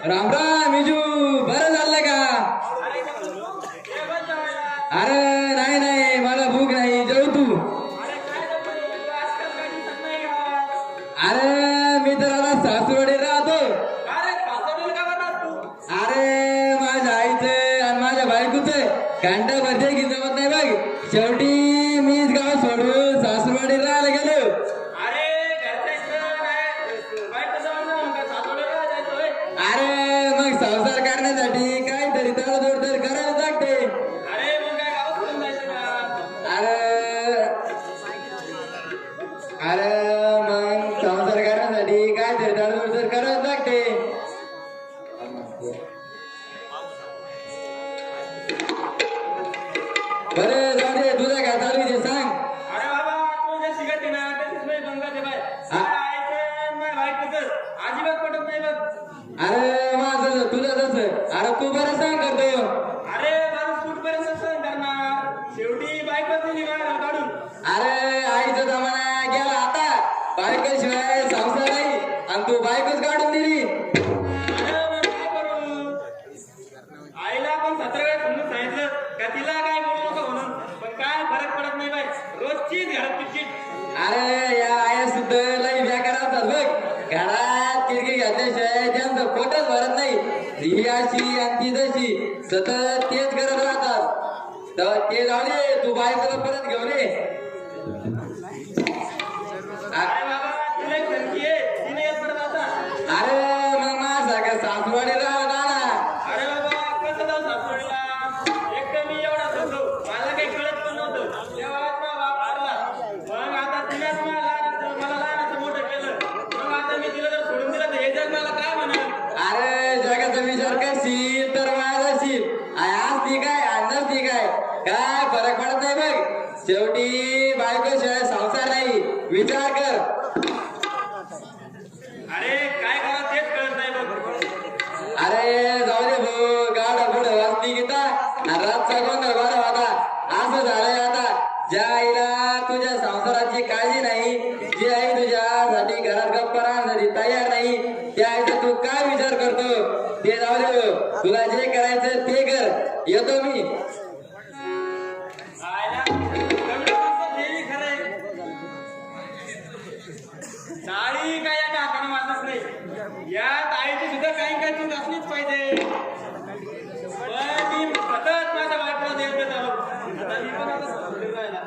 Ram Ram Meizu, बरं झालं का? अरे नाही नाही, मला भूक नाही, जेव तू. अरे मी तर आता सासूरवाडी राहतो. अरे माझ्या आईचं आणि माझ्या बायकोचं घंटा भरते की जमत नाही बघ. शेवटी मीच गाव सोडून सासूरवाडी राहायला गेलो. अरे मग संसार करण्यासाठी काहीतरी तडजोड तर करायला लागते. अरे अरे मग संसार करण्यासाठी काहीतरी तडजोड तर करायला लागते. बरं जाऊ दे, तुझं काय चालू आहे ते सांग. अरे माझं तुझं तसं. अरे तू बरं सांग करतो. अरे आईचा जमाना गेला आता, बायकोशिवाय संसार नाही आणि तू बायकोच काढून दिली. आईला पण 17 वेळा समजून सांगितलं का तिला काय बोलू नका म्हणून, पण काय फरक पडत नाही बाई, रोजचीच घरात किटकिट. अरे या आया सुद्धा लई बेकार असतात बघ. घरात किरकी घातल्याशिवाय त्यांचं पोटच भरत नाही. ही अशी आणि ती तशी सतत तेच करत राहतात. तर ते जाऊ दे, तू बायकोला परत घेऊन ये. अरे बाबा तुला एक धमकी आहे, तिने येत पडत आता. अरे मग माझ्यासारखं सासूवाडी राहिला ना. अरे बाबा कसं जाऊ सासवडीला, एक तर मी एवढा धरलो, मला काही कळत पण नव्हतं. तेव्हा माझा बाप वारला, मग आता तिलाच मला लहानाचं मोठं केलं. मग आता मी तिला जर सोडून दिलं तर हे जग मला काय म्हणाल. अरे जगाचा विचार करशील तर वाया जाशील. आज ती काय अंदाज ती काय फरक पडत नाही बघ. शेवटी बायकोशिवाय संसार नाही, विचार कर. अरे काय करा तेच कळत नाही बघ. अरे जाऊ दे भाऊ, गाडा पुढे वाचली गीता आणि रातचा गोंधळ बरा होता. असं झालंय आता, ज्या आईला तुझ्या संसाराची काळजी नाही, जी आई तुझ्यासाठी घरात गप्प राहण्यासाठी तयार नाही, त्या आईचा तू काय विचार करतो ते जाऊ दे भाऊ. तुला जे करायचं ते कर, येतो मी. आयला कमी माणसं देवी खरंय, साडी काय या हाताने वाचत नाही. यात आईची सुद्धा काही चूक असलीच पाहिजे. पण मी सतत माझ्या बायकोला देव देत आलो. आता मी पण आता समजून राहिला.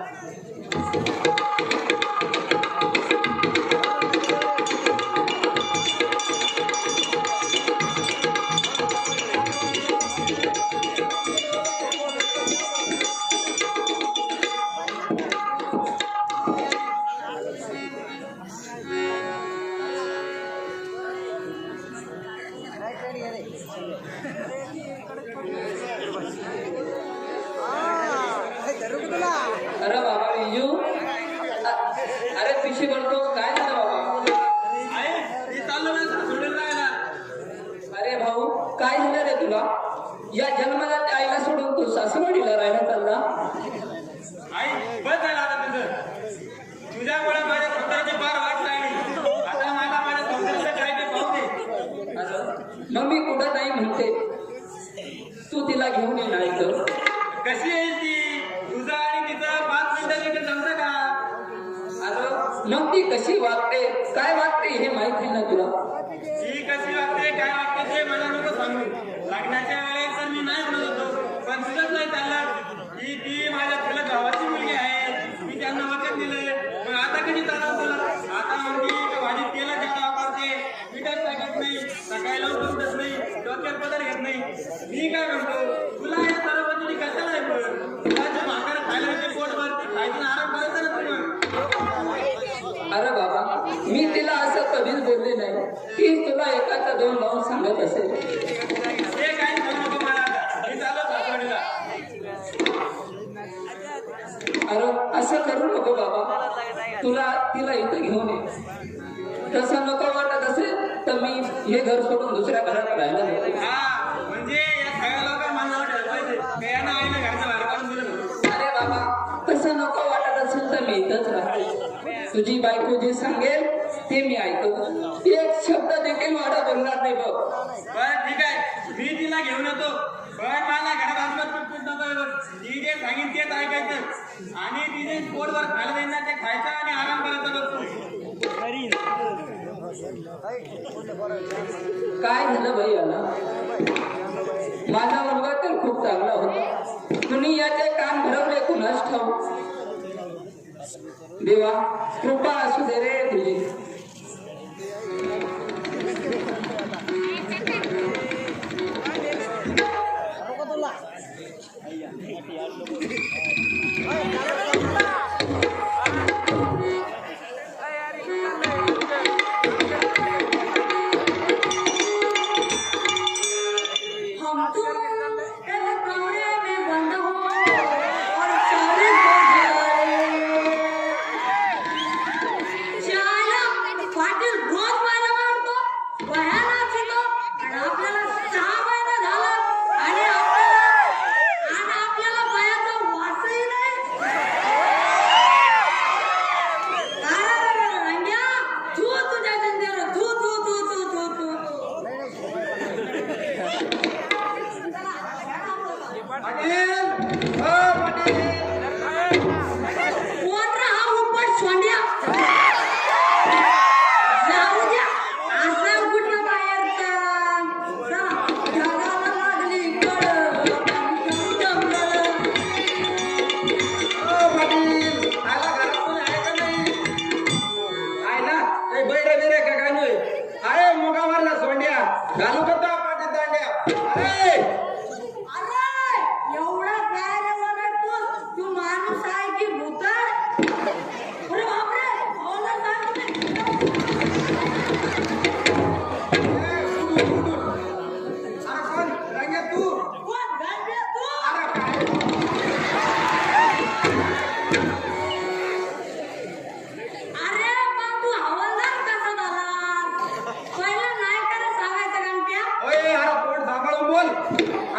अरे बाबा विजू, अरे पिशी बोलतो काय झालं बाबा? आई मी चाललो ना सोडून राहिला. अरे भाऊ काय झालं रे तुला? या जन्माला त्या आईला सोडून तू सासूवाडीला राहायला चालला? आई बस झालं आता तुझं. तुझ्यामुळे माझ्या स्वतःची फार वाट लागली. आता मला माझ्या संसाराचं काय ते पाहू दे. अरे मग मी कुठं नाही म्हणते, तू तिला घेऊन ये नाही तर. कशी येईल ती? तुझं आणि तिचं 5 मिनिटं तिथे जमतं का? अरे मग ती कशी वागते, काय वागते हे माहित आहे ना तुला? ती कशी वागते काय वागते ते मला नको सांगू. लग्नाच्या वेळेस तर मी नाही म्हणत होतो, पण तुझंच नाही चाललं. ती माझ्या तुला भावाची मुलगी आहे, मी त्यांना वचन दिलंय. मग आता कशी चालव तुला? आता म्हणते भाजीत तेला जादा वापरते, मीठच टाकत नाही, सकाळी लवकर उठत नाही, डोक्यात पदर घेत नाही. मी काय म्हणतो, तुला या सर्व पद्धती कशाला आहे? पण तुला भाकर खायला येते पोटभर, खायचं आराम करायचा ना तुम्ही. अरे बाबा मी तिला असं कधीच बोलले नाही. ती तुला एकाचा दोन लावून सांगत असेल. ते काही सांगू नको मला, मी चाललो सासवडीला. अरे असं करू नको बाबा, तिला इथं घेऊन ये. तसं नको वाटत असेल तर मी हे घर सोडून दुसऱ्या घरात राहायला जातो. हा म्हणजे या सगळ्या लोकांना मला ठेवायला पाहिजे, आईला घरचं बाहेर काढून दिलं. अरे बाबा तसं नको वाटत असेल तर मी इथंच तुझी बायको जे सांगेल ते मी ऐकतो. एक शब्द देखील वाढा बोलणार नाही बघ. बरं ठीक आहे, मी तिला घेऊन येतो. पण मला घरात अजिबात कुटकुट नको बघ. ती जे सांगेन तेच ऐकायचं आणि तिथे पोटभर खायला देईन ना ते खायचं आणि आराम करायचा बघतो. काय झालं बाई याला? माझा मुलगा तर खूप चांगला होता. तुम्ही याचे कान भरवले कुणास ठाऊक. देवा कृपा असू दे रे तुझी.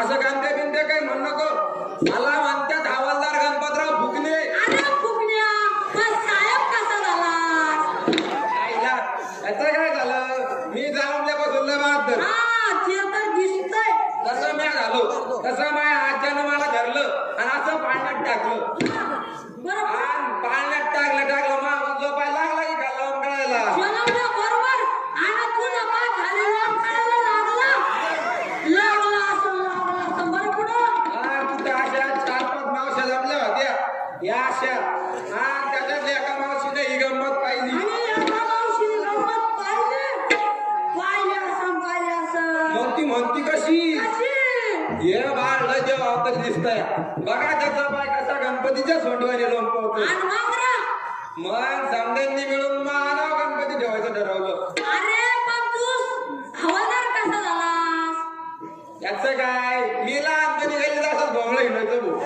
असं गांधे बिंदे काही म्हण नको. मला म्हणतात हवालदार गणपतराव फुकणे. आईला याचं काय झालं? मी जाऊनल्यापासून बहादर तसं मी झालो. तसं माझ्या आज्यानं मला धरलं आणि असं पाण्यात टाकलं. पाण्यात टाकलं मग झोपायला लागला की खाल्ला कळायला. या अशा त्याच्यातल्या एका मावशीने ही गंमत पाहिली. मग ती म्हणती कशी? हे बाळ लय जेव्हा तरी दिसतंय. बघा त्याचा पाय कसा गणपतीच्या सोंडवाने लोंबवतो. मग समद्यांनी मिळून मानव गणपती ठेवायचं ठरवलं. याचं काय? मी लहानपणी गेली असंच भोंगळ हिंडायचो भाऊ.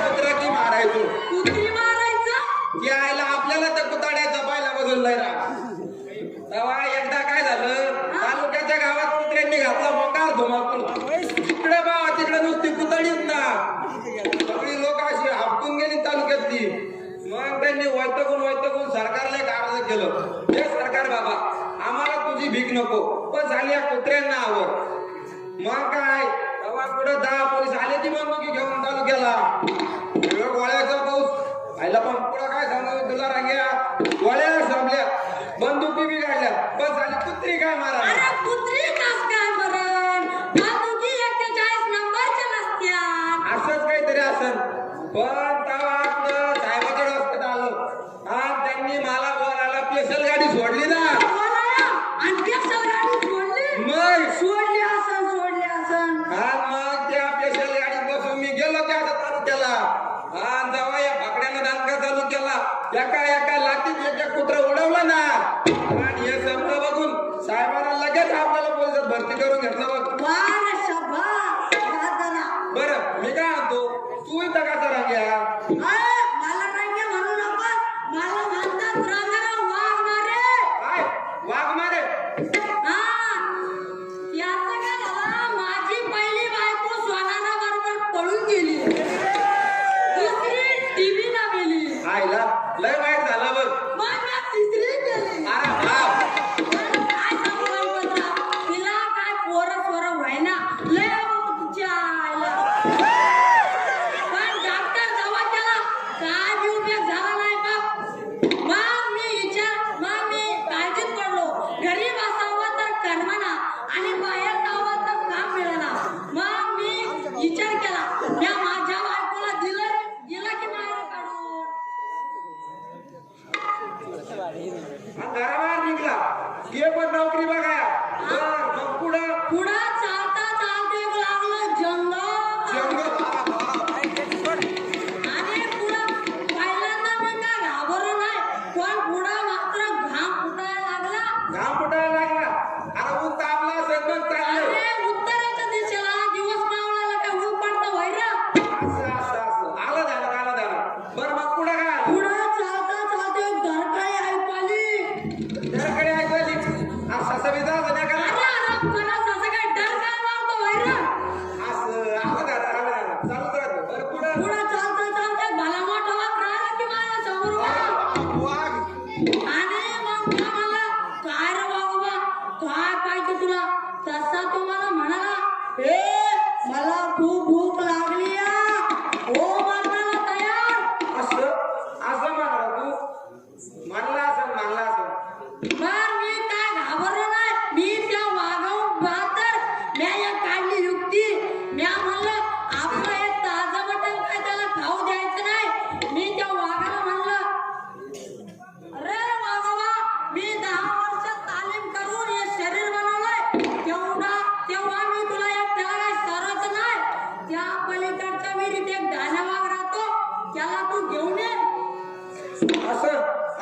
कुत्रा की मारायचो. यायला आपल्याला तर कुताड्याचा पायला बदललाय ना. तेव्हा एकदा काय झालं, तालुक्याच्या गावात कुत्र्यांनी घातला मोकार धुमाकूळ. तिकडे बाबा तिकडे नुसती कुतडीच ना. सगळी लोक अशी आपटून गेली तालुक्यातली. मग त्यांनी वैतकून सरकारला एक अर्ज केलं. हे सरकार बाबा आम्हाला तुझी भीक नको, पण झाली या कुत्र्यांना आवड. मग काय तेव्हा पुढे 10 पोलीस आले ती बंदुकी घेऊन तालुक्याला. गोळ्याचा पाऊस आयला. पण पुढे काय सांगू तुला रांग्या? गोळ्या संपल्या, बंदुकी बी काढल्या, बस झाली कुत्री काय मारा. असंच काहीतरी असन. पण तेव्हा आपलं साहेबाकडे हॉस्पिटल आलं आणि त्यांनी मला बोलायला स्पेशल गाडी सोडली ना. मग त्या स्पेशल गाडीत बसून मी गेलो त्या तालुक्याला. जेव्हा या भाकड्यानं दानका चालू केला, एका लाटीत एक कुत्रा उडवला ना. आणि हे सगळं बघून साहेबांना लगेच आपल्याला पोलिसात भरती करून घेतलं बघ. बरं मी काय म्हणतो, तू इथं कसा रांग्या? वाघ मारे? आईला लय वाईट झालं बघ. पण डॉक्टर दवाखाना काय बी उपयोग झाला नाही बाप. मग मी काळजीत पडलो. घरी बसावं तर करमना आणि बाहेर जावं तर काम मिळेना. मग मी विचार केला त्या माझ्या बायकोला दिलं की बाहेर काढून. घराबाहेर निघला ये पण नोकरी बघा. मग पुढं चालता एक लागलं जंगल. आणि पुढं पहिल्यांदा मी काय घाबरलो नाही, पण पुढं मात्र घाम फुटायला लागला. अरे ऊन तापला असेल मग चाललं. अरे उत्तरेच्या दिशेला दिवस मावळायला काय ऊन पडतं वैरा. असं आलं झालं. बरं मग पुढे काय पुढं चालता एक धरकाळी ऐकू आली. त्याकडे ऐकली असं बिजा झाल्या का अरे फणस असं काय डर काय मारतो वैरा. असं आलं झालं चालूच राहतं. बरं पुढं चालता एक भला मोठा वाघ राहिला की माझ्या समोर उभा. वाघ आणि मग तो मला काय रे बाबा काय पाहिजे तुला. तसा तो मला म्हणाला मला खूप भूक लागली हो मारण्याला तयार. असं म्हणाला तू म्हणला असं मग मी काय घाबरलो नाही. मी त्या वाघाहून बहात्तर म्या या काढली युक्ती. म्या म्हणलं आपलं हे ताजं मटण काय त्याला खाऊ द्यायचं नाही. मी त्या वाघाला म्हणलं अरे वाघोबा मी 10 वर्ष तालीम करून हे शरीर बनवलंय. तेव्हा मी तुला एकट्याला काय सरच नाही. त्या पलीकडच्या विहिरीत एक धान्य वाघ राहतो त्याला तू घेऊन ये.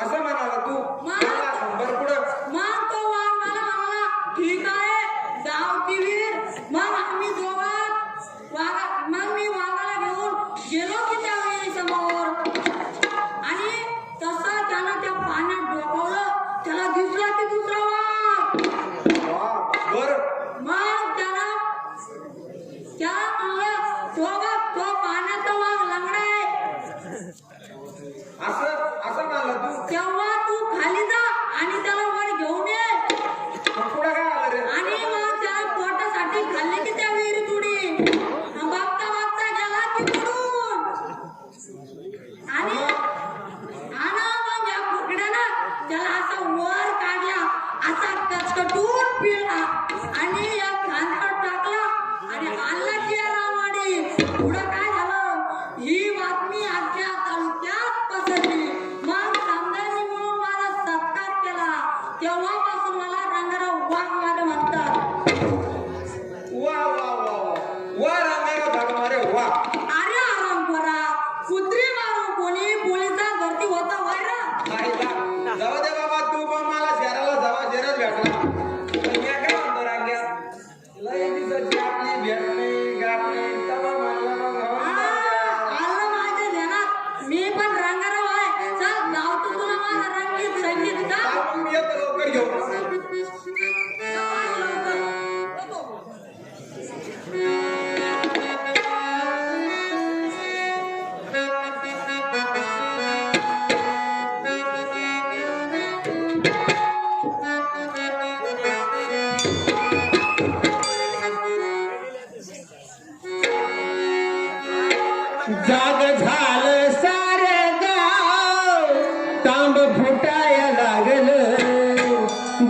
असं म्हणाला तू म्हणला असं. बरं पुढं मग तो वाघ मला म्हणाला ठीक आहे जाऊ ती विहीर. मग आम्ही मग मी वाघाला घेऊन गेलो की त्या विहिरी समोर. आणि तसं त्यानं त्या पाण्यात डोकावलं. त्याला दिसला की दुसरा वाघ. बरं मग त्याला म्हणलं तो पाण्याचा वाघ लंगडा आहे. असं म्हणला तू. तेव्हा तू खाली जा आणि त्याला वर घेऊन ये. मग पुढं काय आलं रे आणि मग त्याला पोटासाठी खाल्ले की त्या विहिरीत उडी. बघता गेला की बुडून. आणि मग या कुकड्यानं त्याला असा वर काढला. असा कचकटून पिळला आणि या खांद्यावर टाकला आणि आणला की रामवाडी. पुढं काय झालं ही बातमी अख्ख्या तालुक्यात पसरली. मग समजांनी म्हणून माझा सत्कार केला. तेव्हापासून मला रंगाराव वाघ म्हणतात. वा रंगाराव धर्मारे वा. अरे आराम करा कुत्री मारू कोणी पोलिसात भरती होता व्हायला. जाऊ दे बाबा तू पण मला शहरात भेटला. मी काय म्हणतो रांग्या लय दिवसाची आपली भेट नाही गाठ नाही तेव्हा म्हणलं मग आलं माझ्या ध्यानात. मी पण रंगाराव आहे. चल लावतो तुला माझा रंगीत संगीत का. आपण मी येतो लवकर घेऊ. जाग झालं सारे गाव तांब फुटाया लागलं.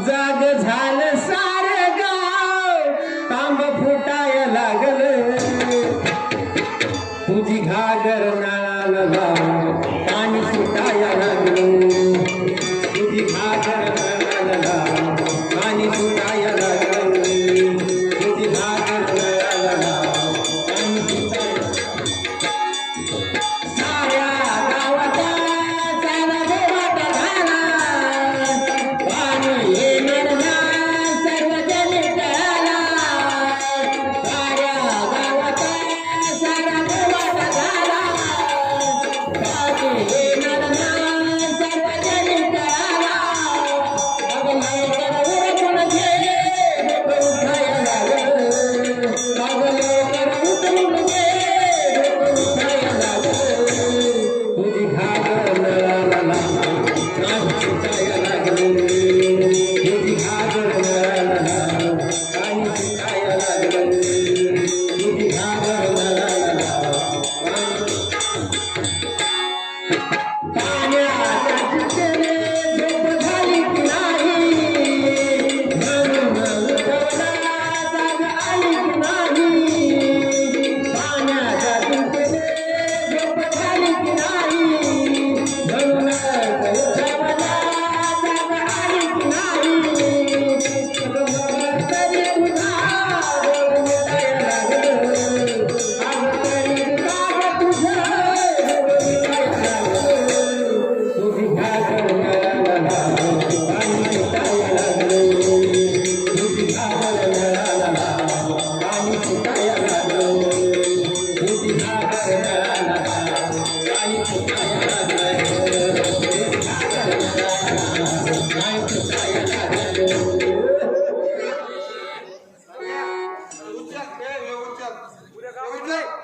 जाग झालं सारे गाव तांब फुटाया लागलं. तुझी घागर नाळाला लावून पाणी सुटाया लागलं. तुझी घागर नाळाला लावून पाणी सुटाया लागलं. तुझी घागर नाळाला लावून पाणी सुटाया साऱ्या गावाचा सारा देवाचा झाला. पाणी येणार ना सर्वजण कळाला. साऱ्या गावाचा सारा देवाचा झाला.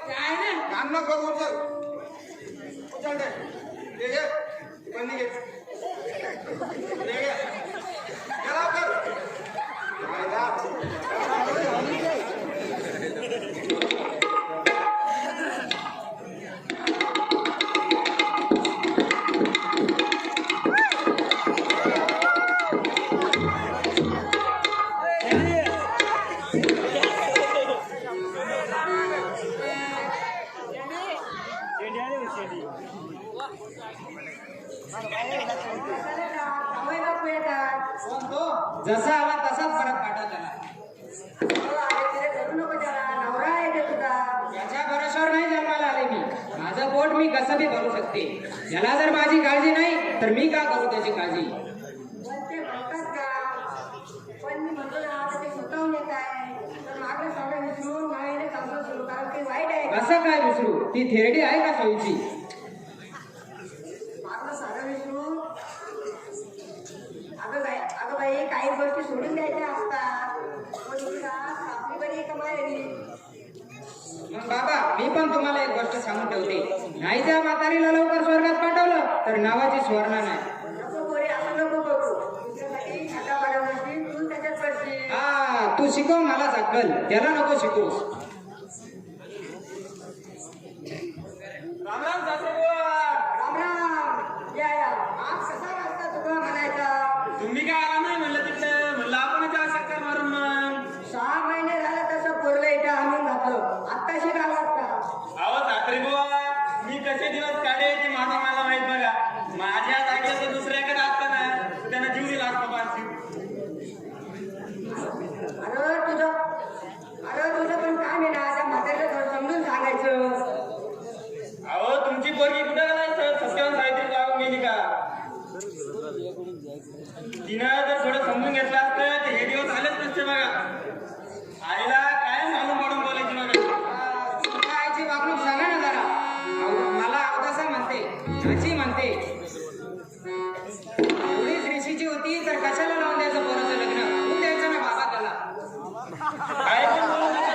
काय रे? काम नको करू उचल उचल दे हे घे बंदी घे हे घे चला कर थांबाय बापू येतात. जसा आला तसाच परत पाठवत आला. हो, अरे तिथे करू नको त्याला. नवरा आहे ते तुझा. याच्या भरोशावर नाही जन्माला आले मी. माझं पोट मी कसं बी भरू शकते. याला जर माझी काळजी नाही तर मी का करू त्याची काळजी. पण ते म्हणतात का? पण मी म्हणतो ना, आता ते स्वतःहून येत आहे. तर मागं सगळं विसरून नव्याने चांगलं सुरू कारण काही वाईट आहे का? कसं काय विसरू. ती थेरडी आहे का सोयीची. मागं सारं विसरून अगं बाई काही गोष्टी सोडून द्यायच्या असतात. पण तुला आपली बरी कमाई. मग बाबा मी पण तुम्हाला एक गोष्ट सांगून ठेवते. नाही त्या म्हातारीला लवकर स्वर्गात पाठवलं तर नावाची स्वर्णा नाही. नको पोरी, असं नको करू. तुझ्यासाठी खाटा पाडवण्याची तू त्याच्यात पडशील. हा तू शिकव मला अक्कल. त्याला नको शिकवूस. राम राम सासरे बुवा राम राम. या आज कसा रस्ता तुला म्हणायचा. तुम्ही काय आला नाही म्हणलं तिकडे म्हणलं आपण त्या चक्कर मारून मग 6 महिने झालं तसं पोरलं इथं आणून घातलं. आत्ताशी गावात का? अहो सासरे बुवा मी कसे दिवस काढे ते माझा मला माहित बघा. माझ्या जागेवर दुसऱ्याकडे असताना त्यांना जीव दिला असता पाच. अरे तुझं पण काम आहे ना. त्या म्हाताऱ्याला थोडं समजून सांगायचं. अहो तुमची पोरगी कुठं घालायचं सत्यावर सावित्री लावून गेली का. तिनं जर थोडं समजून घेतलं असतं तर हे दिवस आलेच नसते बघा. आईला काय मालूम पडून बोलायची बघा. तुमच्या आईची वागणूक सांगा ना जरा. मला अवदासा म्हणते, आजी म्हणते. एवढीच ऋषीची होती तर कशाला लावून द्यायचं पोराचं लग्न. तू द्यायचं ना बाबा त्याला. काय पण बोलू नका.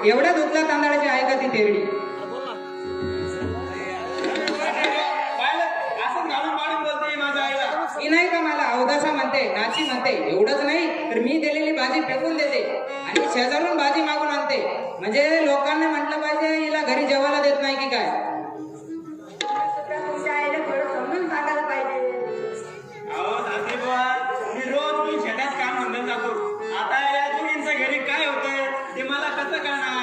एवढ्या दुधल्या तांदळाची आहे का ती तेरडी. पाहिलं असंच घालून पाडून बोलते माझ्या आईला. ही नाही का मला अवदासा म्हणते, नाची म्हणते. एवढंच नाही तर मी दिलेली भाजी फेकून देते आणि शेजारून भाजी मागून आणते. म्हणजे लोकांना म्हटलं पाहिजे हिला घरी जेवायला देत नाही की काय. सुद्धा तुमच्या आईला थोडं समजून सांगायला पाहिजे. अहो सासरे बुवा मी रोज मी शेतात काम म्हणून जातो. आता या दोघींचं घरी काय होतंय ते मला कसं कळणार.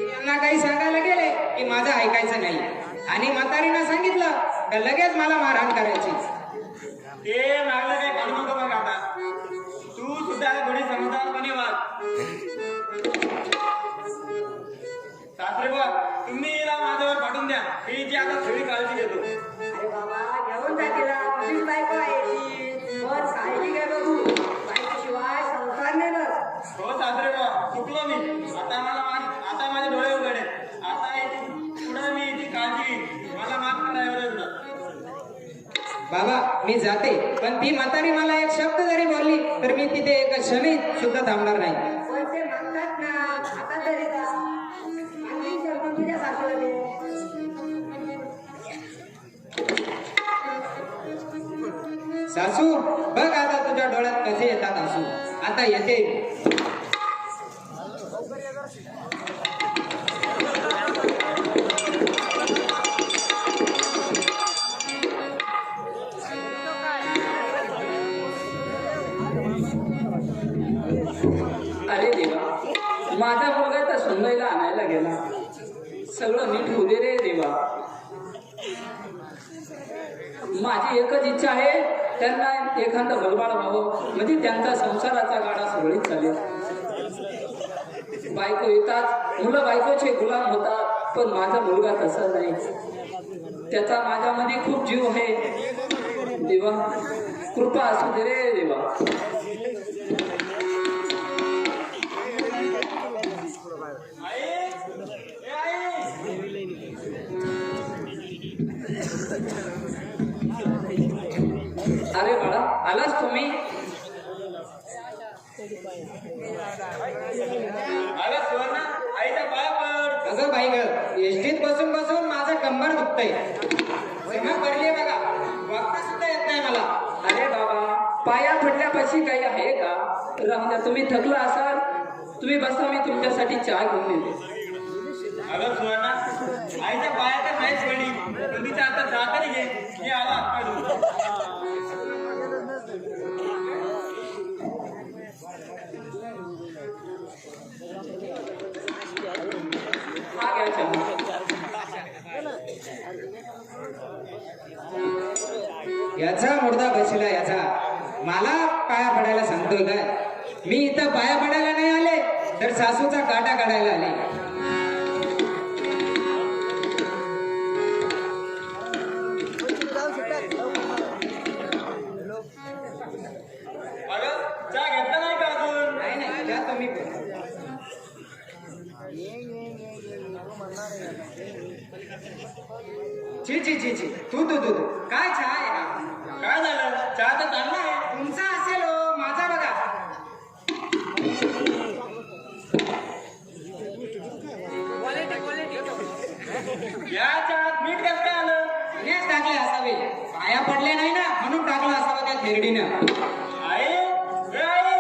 यांना काही सांगायला गेले की माझं ऐकायचं नाही आणि म्हातारीनं सांगितलं का लगेच मला मारहाण करायची. ते मागलं काही काढू नको बघ. आता तू सुद्धा थोडी समजदारपणे वाग. सासरे बुवा तुम्ही हिला माझ्यावर पाठवून द्या. मी जी आता थोडी काळजी घेतो. अरे बाबा घेऊन जा तिला. तुझीच बायको आहे ती. पण काळजी घे बघू. बायकोशिवाय संसार नाही ना. हो सासरे बुवा चुकलो मी. आता माझे डोळे उघडे. आता पुढे मी ती काळजी घेईन. मला माफ करा एवढंच ना. बाबा मी जाते पण ती म्हातारी मला एक शब्द जरी बोलली तर मी तिथे एक क्षणी सुद्धा थांबणार नाही. पण ते म्हणतात ना, आता तरी जा. आणि शब्द तुझ्या सासूला दे. सासू बघ आता तुझ्या डोळ्यात कसे येतात आसू. आता येते. अरे देवा, माझा मुलगा तर सुनबाईला आणायला गेला. सगळं नीट होऊ दे रे देवा. माझी एकच इच्छा आहे त्यांना एखादं बलबाळ व्हावं म्हणजे त्यांचा संसाराचा गाडा सुरळीत चालेल. बायको येतात, मुलं बायकोचे गुलाम होतात, पण माझा मुलगा तसा नाही. त्याचा माझ्यामध्ये खूप जीव आहे देवा. कृपा असू दे रे देवा. आई ए आई अरे बाळा आलास तुम्ही. अगं सुवर्णा आईच्या पाया पड. अगं बाई ग, एसटीत बसून बसून माझं कंबर दुखतंय. सीमा पडली बघा, वागता सुद्धा येत नाही मला. अरे बाबा पाया पडल्यापाशी काही आहे का. राहून द्या, तुम्ही थकला असाल तुम्ही बसा, मी तुमच्यासाठी चहा घेऊन येते. अगं सुवर्णा आईच्या पाया तर नाहीच पडली पण तिच्या आता जाता घे मी आला हात हा घ्या चहा. याचा मुर्दा बसला याचा. मला पाया पडायला सांगतोय काय. मी इथं पाया पडायला नाही आले तर सासूचा काटा काढायला आले. अगं चहा घेतला नाही का अजून. नाही नाही, द्या तुम्ही पण. ची ची ची ची, तू तू तू तू काय चहा आहे हा. काय झालं चहा तर चांगला आहे. तुमचा असेल हो, माझा बघा. या चहात मीठ कसं काय आलं. तिनेच टाकले असावे, पाया पडले नाही ना म्हणून टाकला असावा त्या थेरडीनं. आई ए आई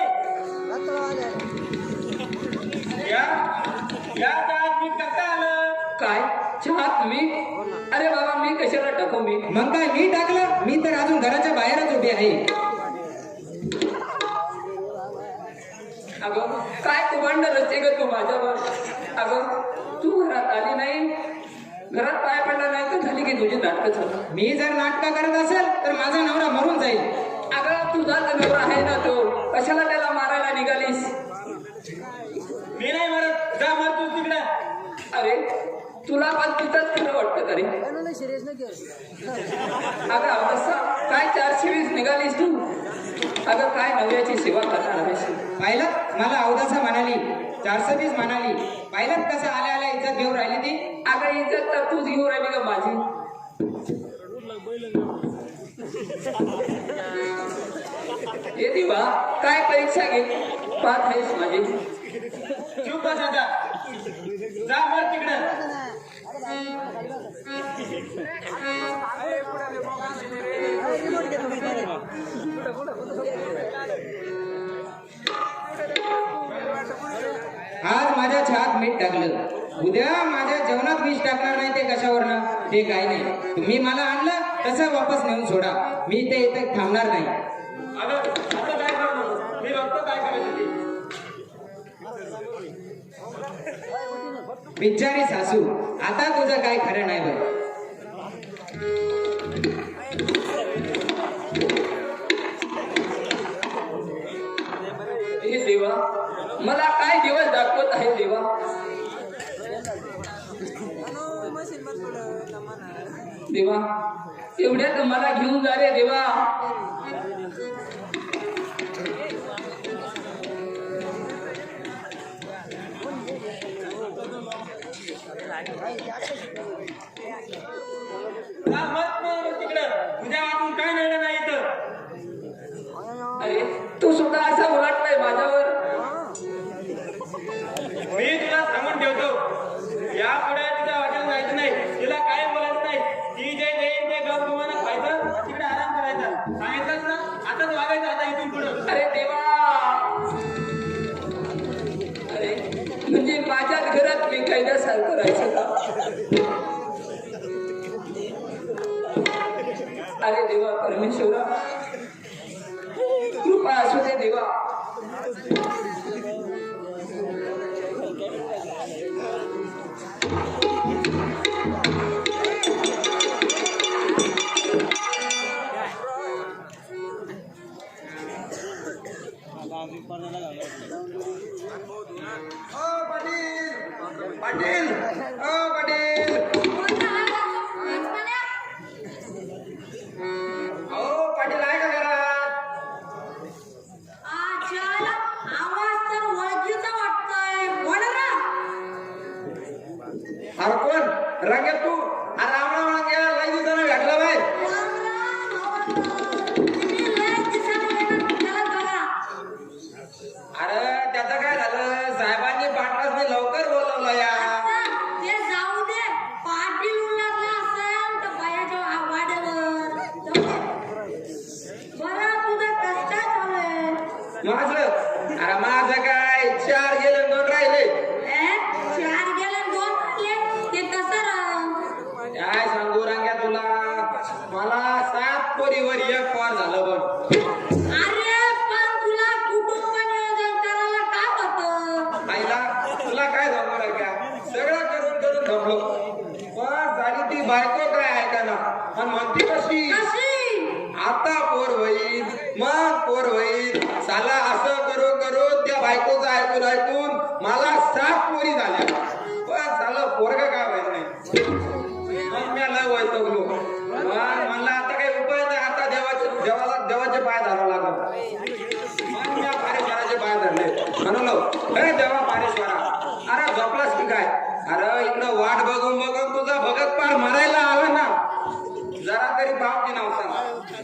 या चहात मीठ कसं काय आलं. काय चहात मी. अरे बाबा मी कशाला टाकू मी. मग काय मी टाकलं. मी तर अजून घराच्या बाहेरच उभी आहे. अगं काय कुभांड रचते ग तू माझ्यावर. अगं तू घरात आली नाही, घरात पाय पडला नाही तर झाली की तुझी नाटकं झालं. मी जर नाटकं करत असेल तर माझा नवरा मरून जाईल. अगं तुझा नवरा आहे ना तो, कशाला त्याला मारायला निघालीस. मी नाही मरत जा मर तू तिकडे. अरे तुला पण तिथंच खरं वाटतं का रे. अगं अवदसा काय 420 निघालीस तू. अगं काय नवऱ्याची सेवा करणार आहेस. पाहिलं मला अवदासा म्हणाली, 420 म्हणाली. पाहिलं कसं आल्या आल्या इज्जत घेऊन राहिली ती. अगं इज्जत तर तूच घेऊन राहिली का माझी. हे देवा काय परीक्षा घे पाहत आहेस माझी. चुप बस आता जा मर तिकडे. आज माझ्या चहात मीठ टाकलं, उद्या माझ्या जेवणात मीठ टाकणार नाही. ते कशावरनं ते काही नाही. तुम्ही मला आणलं तसं वापस नेऊन सोडा. मी ते इथे थांबणार नाही. अगं आता काय करू नको, मी बघतो काय करायचं ते. बिचारी सासू, आता तुझं काय खरं नाही बघ. हे देवा मला काय दिवस दाखवत आहे देवा. देवा एवढ्यात मला घेऊन जा रे देवा. जा मर तिकडे. तुझ्या वाचून काय नाही नाही इथं. अरे तू सुद्धा असा उलटलाय माझ्यावर. मी तुला सांगून ठेवतो या पुढे तुझ्या वाटेल जायचं नाही. तिला काय बोलायचं नाही. ती जे देईन ते गप गुमानं खायचं, तिकडे आराम करायचा. सांगितलंच ना, आताच वागायचं आता इथून पुढं. अरे देवा. अरे म्हणजे माझ्याच घरात मी कैद्यासारखं राहायचं का. अरे देवा परमेश्वरा कृपा असू दे देवा. पाटील ओ पाटील कोणता हा लक्ष्मण्या? ओ पाटील आहे का घरात. माझं अरे माझं काय 4 गेले 2 राहिले. चार गेले 2 राहिले ते कसं काय सांगू रंग्या तुला मला 7 पोरीवर 1 पोर झालं बघ. अरे पण तुला कुटुंब नियोजन करायला काय होतं आईला तुला काय सांगू रंग्या सगळं करून करून थांबलो पण झाली ती बायको काय ऐकाना आणि म्हणती कशी आता पोर होईल मग पोर होईल साला असं करून करून त्या बायकोचं ऐकून ऐकून मला 7 पोरी झाल्या पण साला पोरगा काय व्हायचं नाही. मग मी लय वैतागलो म्हणलं आता काही उपाय नाही आता देवाचे पाय धरावं लागत. मग मी पारेश्वराचे पाय धरले म्हणलो हे देवा पारेश्वरा अरे झोपलास की काय अरे इकडं वाट बघून बघून तुझा भगत पार मरायला आला ना जरा तरी बापची नाव सांग.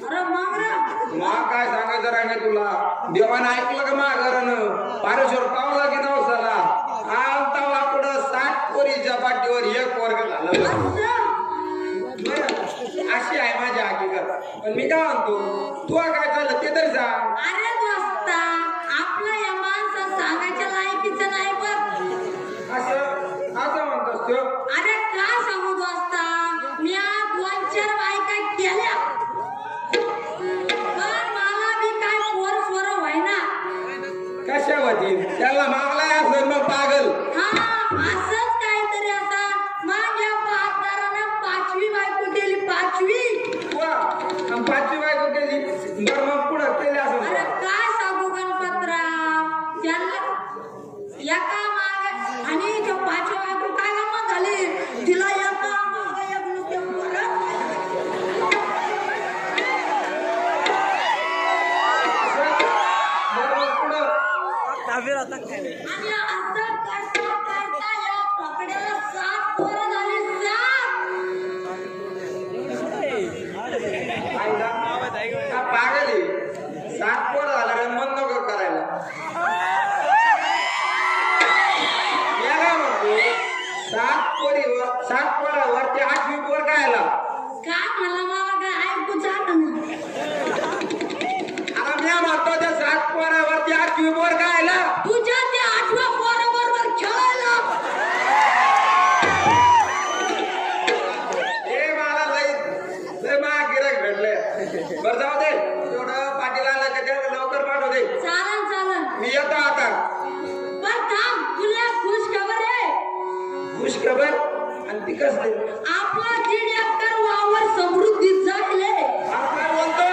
अरे मग रे मग काय सांगायचं रांगे तुला देवानं ऐकलं का मा घरानं पारेश्वर पावला की नाव झाला आता वाकडं 7 पोरीच्या पाठीवर 1 पोरग झालं. अशी आहे माझी हकीकत पण मी काय म्हणतो तू काय झालं ते तरी सांग. अरे दोस्ता आपलं या माणसं सांगायच्या लायकीचं नाही बघ असं म्हणतोस तू. अरे काय सांगू दोस्ता मी 2-4 बायका केल्या पण मला बी काय पोर सोर व्हायना. कशा होतील त्याला मागलाय असेल मग पागल. हा असंच काहीतरी आता मग या पाहतारानं 5वी बायको केली 5वी. वा आणि 5वी बायको केली बरं मग पुढं केली अरे असं काय सांगू गणपतराव त्यांना एका माग आणि त्या 5वी बायको काय गंमत झाली तिला एका माग एक नुसते पोरं. आणि असं करता या पकड्याला 7 पोरं झाली 7. हा पागल आहे 7 पोर झालं रे मन नको करायला. मी काय म्हणतो 7 पोरावर ते 8वी पोर काय आला काय मला मला काय ऐकूच आलं नाही. आता मी म्हणतो त्या 7 पोरावरती 8वी पोर काय आला. तुझ्या त्या 8व्या पोराबरोबर खेळायला हे मला लय महाग गिऱ्हाईक भेटले बरं जाऊ दे तेवढं पाटीला आलं का त्याला लवकर पाठव दे. चालन मी येतो आता. पण थांब तुला खुश खबर आहे खुश खबर आणि ती कसली आपला 1.5 एकर वावर समृद्धीत जाईल काय बोलतो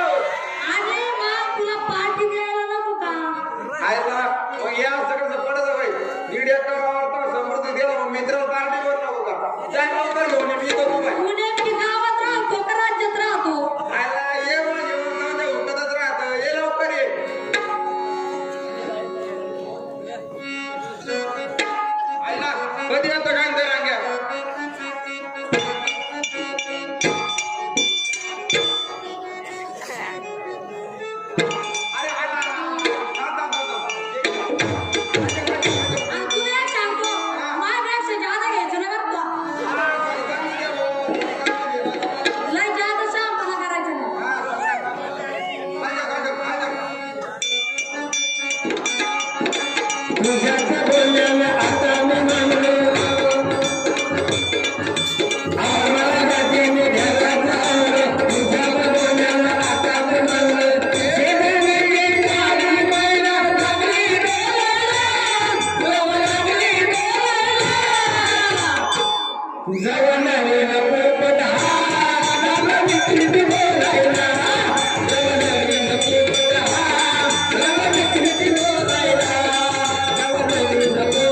आणि मग तुला पार्टी द्यायला नको का. आयला मग या सगळं पडत बाई 1.5 एकर वावर समृद्धी दिला मग मित्र पार्टी करू नको का जाय लवकर घेऊन ये, मी येतो तू बाई. पुणे मी गावात राहतो का राज्यात राहतो. आयला ये मग येऊन जाऊन दे हुकतच राहतं ये लवकर ये. आयला कधी येतो काय ते रांग्या अरे आयला आणि तुला एक सांगतो माझ्यापेक्षा जादा घ्यायचं नाही बरं का. लय जादा शांतपणा करायचं नाही.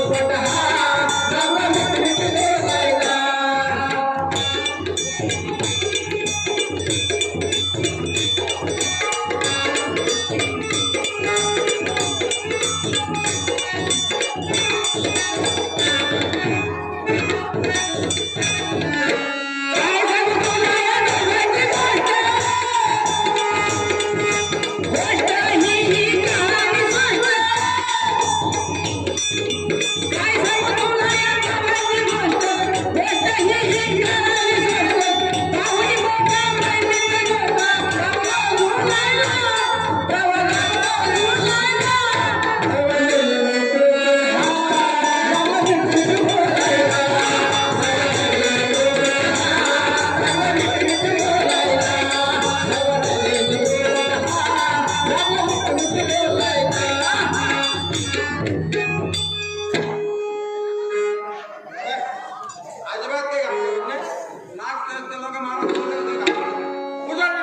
What अजिबात काही घालत नाही. नाच करत ते लोक माणूस उजाड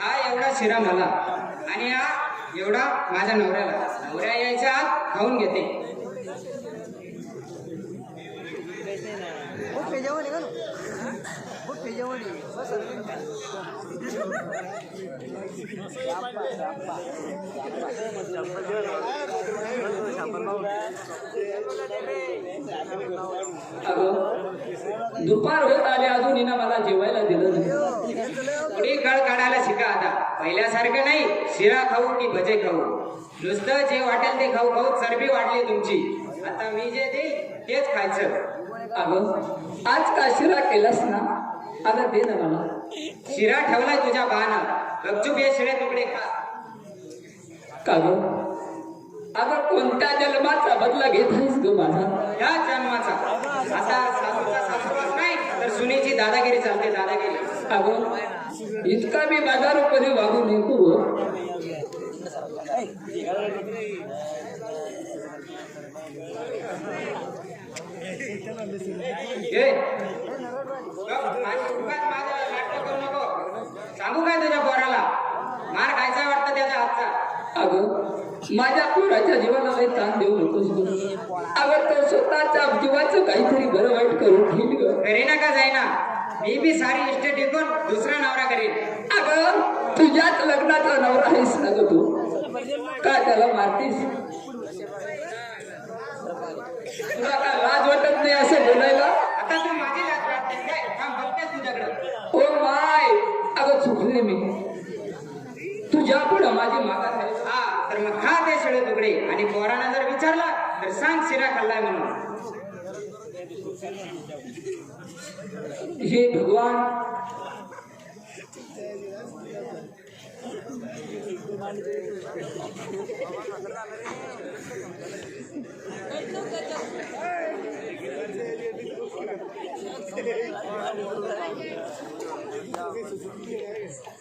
हा एवढा शिरा मला आणि हा एवढा माझ्या नवऱ्याला. नवऱ्या यायच्या आत खाऊन घेते. दुपार होत आले अजून हिनं मला जेवायला दिलं नाही. पुढे गळ काढायला शिका आता. पहिल्यासारखं नाही शिरा खाऊ की भजे खाऊ. नुसतं जे वाटेल ते खाऊ खाऊ चरबी वाढली तुमची. आता मी जे देईल तेच खायचं. अगं आज का शिरा केलास ना? अगं दे ना मला. शिरा ठेवलाय तुझ्या बाळानं. गपचूप हे शिळे तुकडे खा. का ग? अगं कोणत्या जन्माचा बदला घेत आहेस ग माझा? या जन्माचा. आता सासूचा सासूरवास नाही तर सुनेची दादागिरी चालते. दादागिरी. अगं इतका मी बाजारूपणे वागू नको. सांगू काय तुझ्या पोराला? मार खायचा वाटतं त्याच्या हातचा. अगं माझ्या पोराच्या जीवाला काही ताण देऊ नकोस. अगं तो स्वतःच्या जीवाचं काहीतरी बरं वाईट करून घेईल ग. घरी नका जाईना. मी बी सारी इष्ट टिकून दुसरा नवरा करीन. अगं तुझ्याच लग्नाचा नवरा आहेस ना ग तू. का त्याला मारतीस? तुला काय लाज वाटत नाही असं बोलायला? आता तू माझी लाज वाटते काय? थांब बघतेस तुझ्याकडं. ओ माय, अगं चुकले मी. तुझ्या पुढं माझी मागास आहे. हा तर मग खा ते शिळे तुकडे आणि पोरांना जर विचारला तर सांग शिरा खाल्लाय म्हणून. हे भगवान,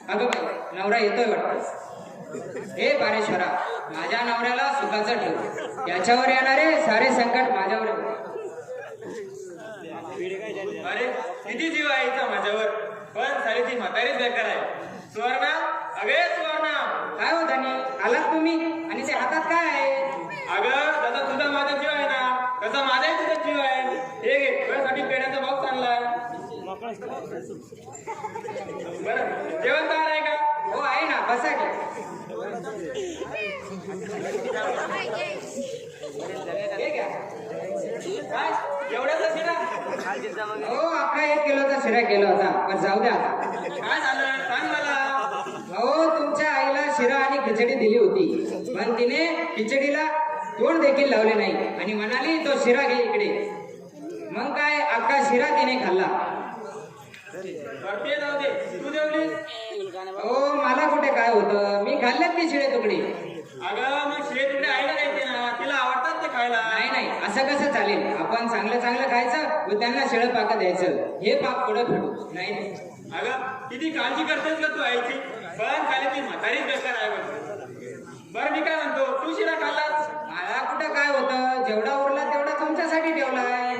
अगं बाई, नवरा येतोय वाटतं. हे पारेश्वरा, माझ्या नवऱ्याला सुखाचं ठेव. याच्यावर येणारे सारे संकट माझ्यावर येऊ. अरे किती जीव आहे हिचा माझ्यावर, पण सारी ती म्हातारीच बेकार आहे. सुवर्णा, अगे सुवर्णा. काय हो धनी, आलात तुम्ही आणि ते हातात काय आहे? अगं जसा तुझा माझा जीव आहे ना, तसा माझाही तुझा जीव आहे. हे घे, तुझ्यासाठी पेढ्याचा बॉक्स आणलाय. बरं, जेवण तयार आहे का? हो आहे ना, बसा की. हे घ्या. काय एवढ्याचा शिरा? हो अख्खा 1 किलोचा शिरा केला होता, पण जाऊ द्या आता. काय झालं सांग मला. हो तुमच्या आईला शिरा आणि खिचडी दिली होती, पण तिने खिचडीला तोंड देखील लावले नाही आणि म्हणाली तो शिरा घे इकडे. मग काय अख्खा शिरा तिने खाल्ला. बरं ते जाऊ दे, तू जेवलीस? हो मला कुठे काय होतं, मी खाल्लेत ते शिळे तुकडे. अगं मग शिळे तुकडे आईला द्यायचे ना, तिला आवडतात ते खायला. नाही नाही असं कसं चालेल. आपण चांगलं चांगलं खायचं व त्यांना शिळं पाक द्यायचं. हे पाक पुढे फेडू नाही. अगं किती काळजी करतेस का तू आईची, पण खाली ती म्हातारीच बेकार आहे बघ. बरं मी काय म्हणतो, तू शिरा खाल्लास? मला कुठं काय होतं, जेवढा उरला तेवढा तुमच्यासाठी ठेवलाय.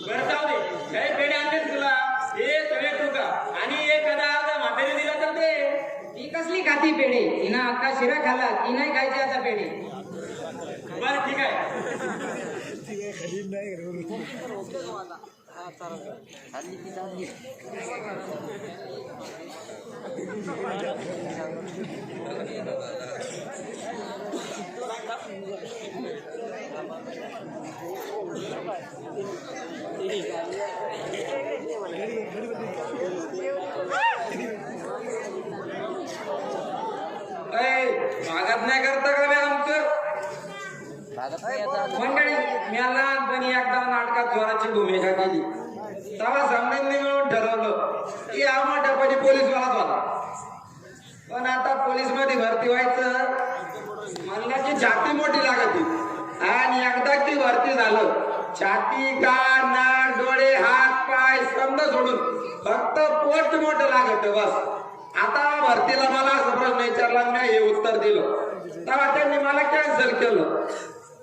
बरं जाऊ दे, काही पेढे आणलेस तुला, हे सगळे तू का आणि एखादा अर्धा म्हातारी दिला तर दे. ती कसली खाती पेढे, तिनं अख्खा शिरा खाल्ला, ती नाही खायची आता पेढे. बरं ठीक आहे. मागत नाही करता का बे आमचं मंडळी? मी लहानपणी एकदा नाटकात जोराची भूमिका केली. त्याला समजांनी मिळून ठरवलं की हा मोठ्यापणी पोलीसवालाच होता. पण आता पोलीस मध्ये भरती व्हायचं म्हणलं की छाती मोठी लागती. आणि एकदा ती भरती झालं, छाती कान नाक डोळे हात पाय समजा सोडून फक्त पोट मोठं लागत बस. आता भरतीला मला असा प्रश्न विचारला, मी हे उत्तर दिलं, तेव्हा त्यांनी मला कॅन्सल केलं.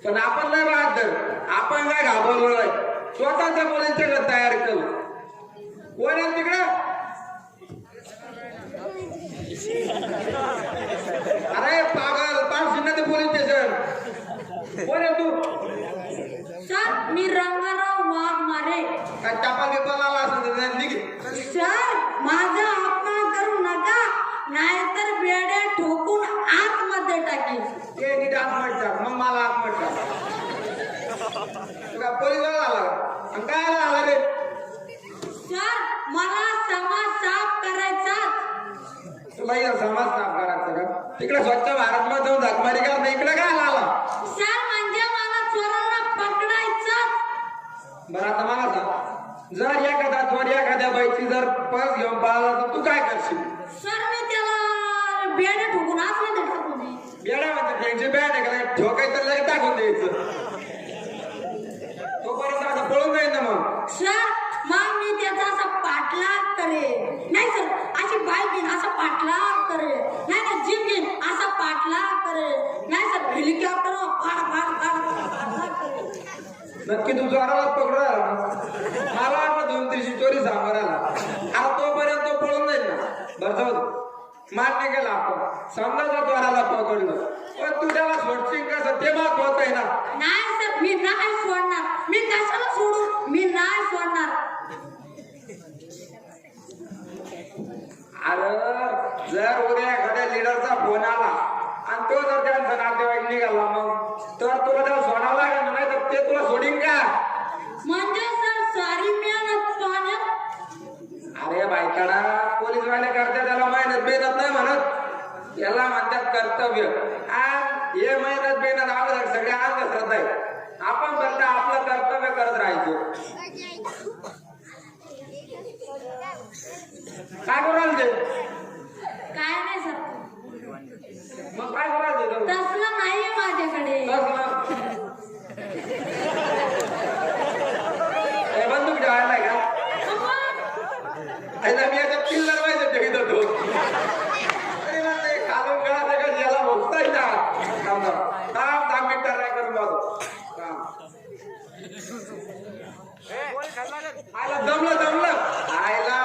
पण आपण नाही बहादर, आपण काय घाबरलो नाही, स्वतःच्या मुलींच्याकडे तयार केलं. कोण आहे तिकडे? अरे पागल, पारशिंदा ते पोलीस स्टेशन. कोण आहे तू? सर मी रंगाराव वाघमारे. काय टपाल बिपाल आला असं तर निघ. सर माझा अपमान करू नका, नाहीतर बेड्या ठोकून आतमध्ये टाकीन. ते नीट आत्महत्या टाक, मग मला आत्महत्या टाक. तुला पोलीसवाला आला का? आणि काय आला रे? सर मला समाज साफ करायचा. तुला या समाज साफ करायचं का? तिकडे स्वच्छ भारत मध्ये जाऊन झकमारी कर, इकडे काय आला? सर म्हणजे मला चोरांना पकडायचं. बरं आता मला सांग, जर एखादा चोर एखाद्या बाईची जर पर्स घेऊन पाहिला तर तू काय करशील? सर मी त्याला बेड्या ठोकून आतमध्ये टाकून देईन. बेडा म्हणजे फ्रेंडची बॅट आहे का? ठोकायचं तर लगेच टाकून द्यायचं. तोपर्यंत आता पळून जाईल ना मग. सर मग मी त्याचा असा पाठलाग करेन. नाही सर अशी बाईक घेईन असा पाठलाग करेन. नाही ना जीप घेईन असा पाठलाग करेन. नाही सर हेलिकॉप्टर फाड फाड फाड पाठलाग करेन. नक्की तू चोराला पकडू राहिला ना? मला वाटलं 2-3 चोरी सांभार आला. आता तोपर्यंत तो पळून जाईल ना. बरं जाऊ दे, मान्य केलं आपण, समजा तो चोराला पकडलं, पण तू त्याला सोडशील कसं ते महत्वाचं आहे ना. नाही सर मी नाही सोडणार. मी कशाला सोडू, मी नाही सोडणार. अरे जर उद्या एखाद्या लिडरचा फोन आला आणि तो जर त्यांचा नातेवाईक निघाला मग तर तुला त्याला सोडावं लागेल, नाही तर ते तुला तुला सोडीन का? म्हणजे सर सारी मेहनत पाण्यात. अरे बायकाडा, पोलीस वाले करते त्याला मेहनत बेनत नाही म्हणत, याला म्हणतात कर्तव्य. आणि हे मेहनत बेनत आवडत सगळे अंधश्रद्धा आहे. आपण फक्त आपलं कर्तव्य करत राहायचं. काय कराल ते? काय नाही सर, मग काय कराल ते? तसलं नाहीये माझ्याकडे. बंदूक ठेवायला का? मी आता किल्लर व्हायचं ठेवीत होतो. अरे मग ते खालून कळा का याला बघताय का? थांब 10 मिनिटं नाही करून बघू. आयला जमलं आयला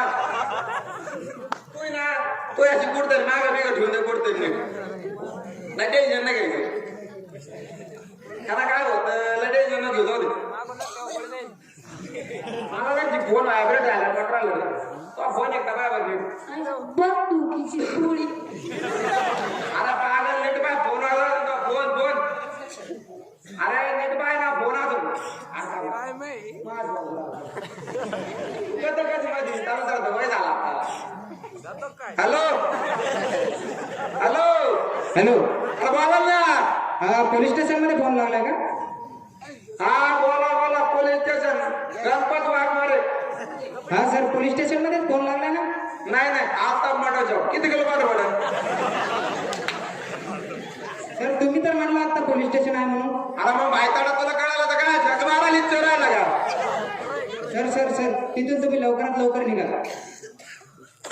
तो अशी कुठतरी मागं बिगं ठेवून दे कुठतरी. नाही टेन्शन नाही घ्यायचं. त्याला काय होतं लय टेन्शन घेऊ जाऊ दे. मला काय फोन व्हायब्रेट झाला पटराला. तो फोन एकटा बाय बघ बंदुकीची गोळी. अरे पागल नीट बाय फोन आला फोन. अरे नीट बाय ना फोन आजून वय झाला. हॅलो हॅलो हॅलो, अरे बोला ना. हा पोलीस स्टेशन मध्ये फोन लागलाय का? हा बोला पोलीस स्टेशन गणपत वाघमारे. हा सर, पोलीस स्टेशन मध्ये फोन लागलाय ना? नाही आता मठाच्या किती किलोमीटर पडेल? सर तुम्ही तर म्हणला आता पोलीस स्टेशन आहे म्हणून. अरे मग माहिताडा तुला कळालं तर काय जग मारायला चोरायला का? सर तिथून तुम्ही लवकरात लवकर निघा.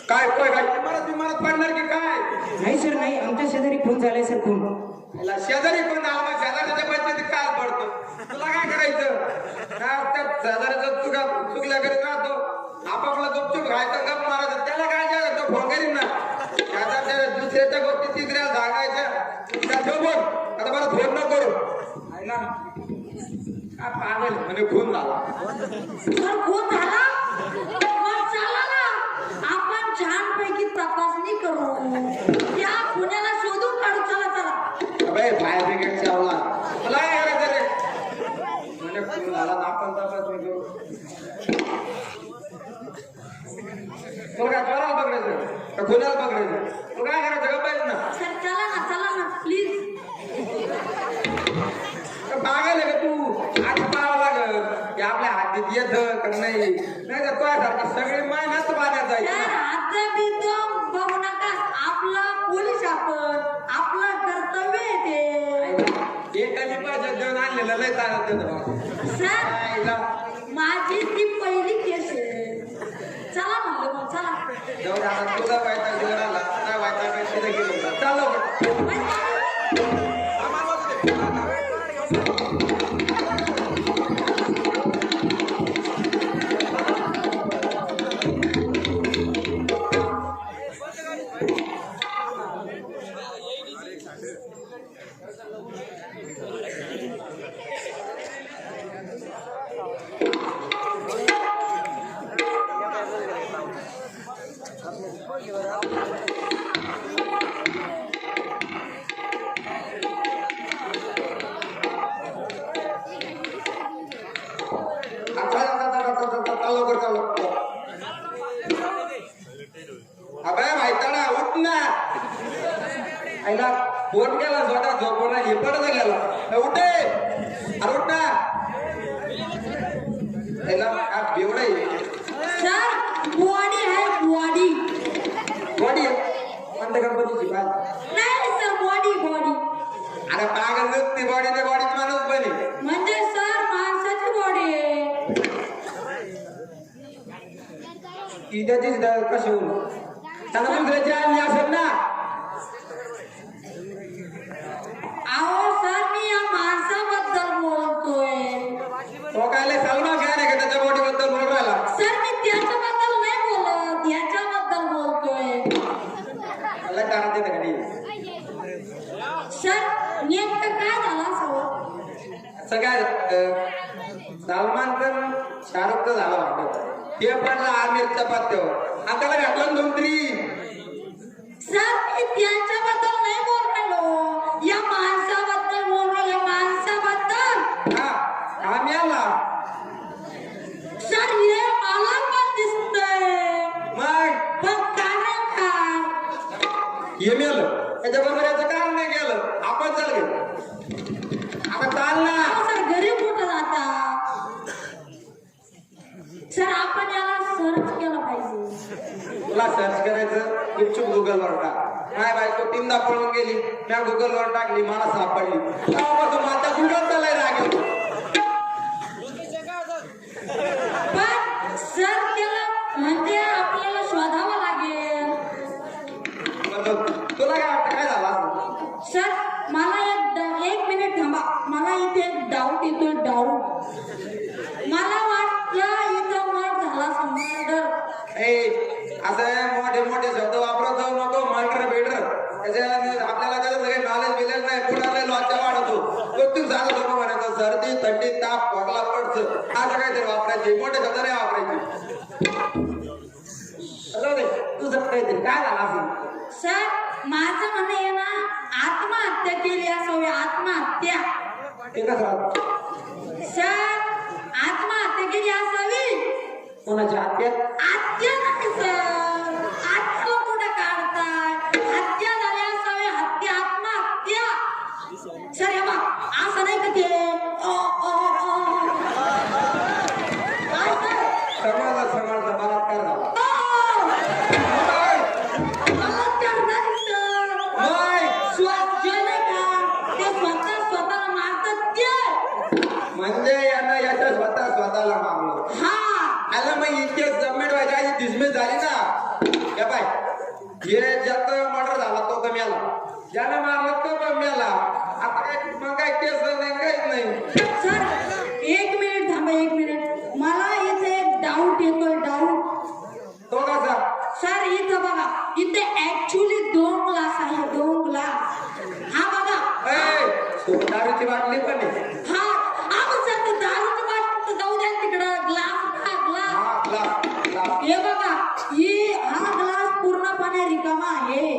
काय इमारत पडणार की काय? नाही सर नाही, आमच्या शेजारी खून झालाय सर, खून. याला शेजारी कोण आला मग शेजाऱ्याच्या पंचायतीत काय पडतो? तुला काय करायचं? काय त्या शेजाऱ्याचं चुकल्या करीत राहतो. आपापला गुपचूप राहायचं गप मारायचं. त्याला काय जायचं? तो फोन करीन ना. शेजारच्या दुसऱ्याच्या गोष्टी तिसऱ्या सांगायच्या. त्या ठेव बोल आता मला फोन न करू. आहे ना काय पागल म्हणजे खून झाला. सर खून झाला मग चला ना आपण छानपैकी तपासणी करू. त्या पुण्याला शोधून काढू. चला फायर ब्रिगेडच्या आवला मला काय करायचं रे? म्हणजे खून झाला आपण तपासणी करू. तुला काय चोराला पकडायचं का खुनाला पकडायचं? तुला काय करायचं का पाहिजे ना? सर चला ना प्लीज. पागल आहे का तू? आधी पाहावं लागल की आपल्या हातीत येतं का नाही. नाही तर तुझ्यासारखी सगळी मायनाच पाण्यात सर जायची. आता बी तो बघू नका. आपला पोलीस आपण आपलं कर्तव्य आहे ते. एकाने पैसे देऊन आणलेलं लय चालत देतं. सर माझी ती पहिली केस आहे. चला म्हणलं मग चला. जाऊ दे आता तुला वायता घेऊन आला काय वायता काय तिथे गेलो चाललो. आईला फोन केला स्वतः झोपवला हे पडत गेला. उठे अरे उठ ना. एवढं सर बॉडी आहे बॉडी. बॉडी पंत गणपतीची बाय नाही सर बॉडी. अरे पागल नुसती बॉडी नाही बॉडीत माणूस बने. म्हणजे सर माणसाची बॉडी आहे. ती त्याचीच कशी होऊन त्यांना दुसऱ्याची आणली असेल ना. अहो सर मी या माणसाबद्दल बोलतोय. तो काय सलमान खान आहे का त्याच्या बॉडी बद्दल बोल राहिला? सर मी त्याच्याबद्दल नाही बोलत याच्याबद्दल बोलतोय. मला कारण देते घडी. सर नेमकं काय झालं असं? सगळ्या सलमान खान शाहरुखचं झालं वाटत. ते पडला आमिरच्या पत्त्यावर आणि त्याला घातलं 2-3. सर मी त्यांच्याबद्दल नाही बोल राहिलो. या माणसाबद्दल बोल राहिलो. माणसाबद्दल. हा आम्ही हे मेलं त्याच्याबरोबर याचं काम नाही गेलं आपण चल गे आता चाल ना अहो, सर घरी कुठं जाता सर आपण याला सर्च केलं पाहिजे तुला सर्च करायचं गुपचूप गुगलवर टाक काय बायको तीनदा पळून गेली त्या गुगलवर टाकली मला सापडली तेव्हापासून माझा गुगल चालाय राग पण सर केलं म्हणजे आपल्याला शोधावं लागेल तुला काय वाटतं काय झालं असं सर मला एक मिनिट थांबा मला इथे एक डाऊट येतोय डाऊट मला वाटलं इथं मर्डर झाला मर्डर असं मोठे मोठे शब्द वापरत जाऊ नको मर्डर बेटर त्याच्या आपल्याला त्याचं सगळे नॉलेज बिलेज नाही पुढे लॉच्या वाढतो मृत्यू झालं नको म्हणायचं सर्दी थंडी ताप खोकला पडतं असं काहीतरी वापरायचे मोठे शब्द नाही वापरायचे तुझं काहीतरी काय झालं असं सर माझं म्हणणं आहे ना आत्महत्या केली असावी आत्महत्या ते कसं सर आत्महत्या केली असावी कोणाच्या हत्यात हत्या नाही सर आत्मा कुठं काढताय हत्या झाली असावी हत्या आत्महत्या सर हे बघ असं नाही का ते काय सर समाजाचा बलात्कार झाला बलात्कार नाही सर नाही. गेले का ते स्वतःला मारतात ते म्हणजे यानं याच्या स्वतःला मारलं हा आला मग इतके सबमिट व्हायच्या आधी डिसमिस झाली ना या बाय हे ज्याचा मर्डर झाला तो कमी आला ज्यानं मारलं तो कमी आला आता काय मग काय केस नाही काहीच नाही सर एक मिनिट थांबा एक मिनिट मला इथे एक डाऊट येतोय डाऊट तो कसा सर इथं बघा इथे ऍक्च्युली 2 ग्लास आहे 2 ग्लास हा बघा दारूची बाटली पण आहे हा अहो सर ते दारूची बाटली जाऊ द्या तिकडं ग्लास हा ग्लास हा ग्लास हे बघा हा ग्लास पूर्णपणे रिकामा आहे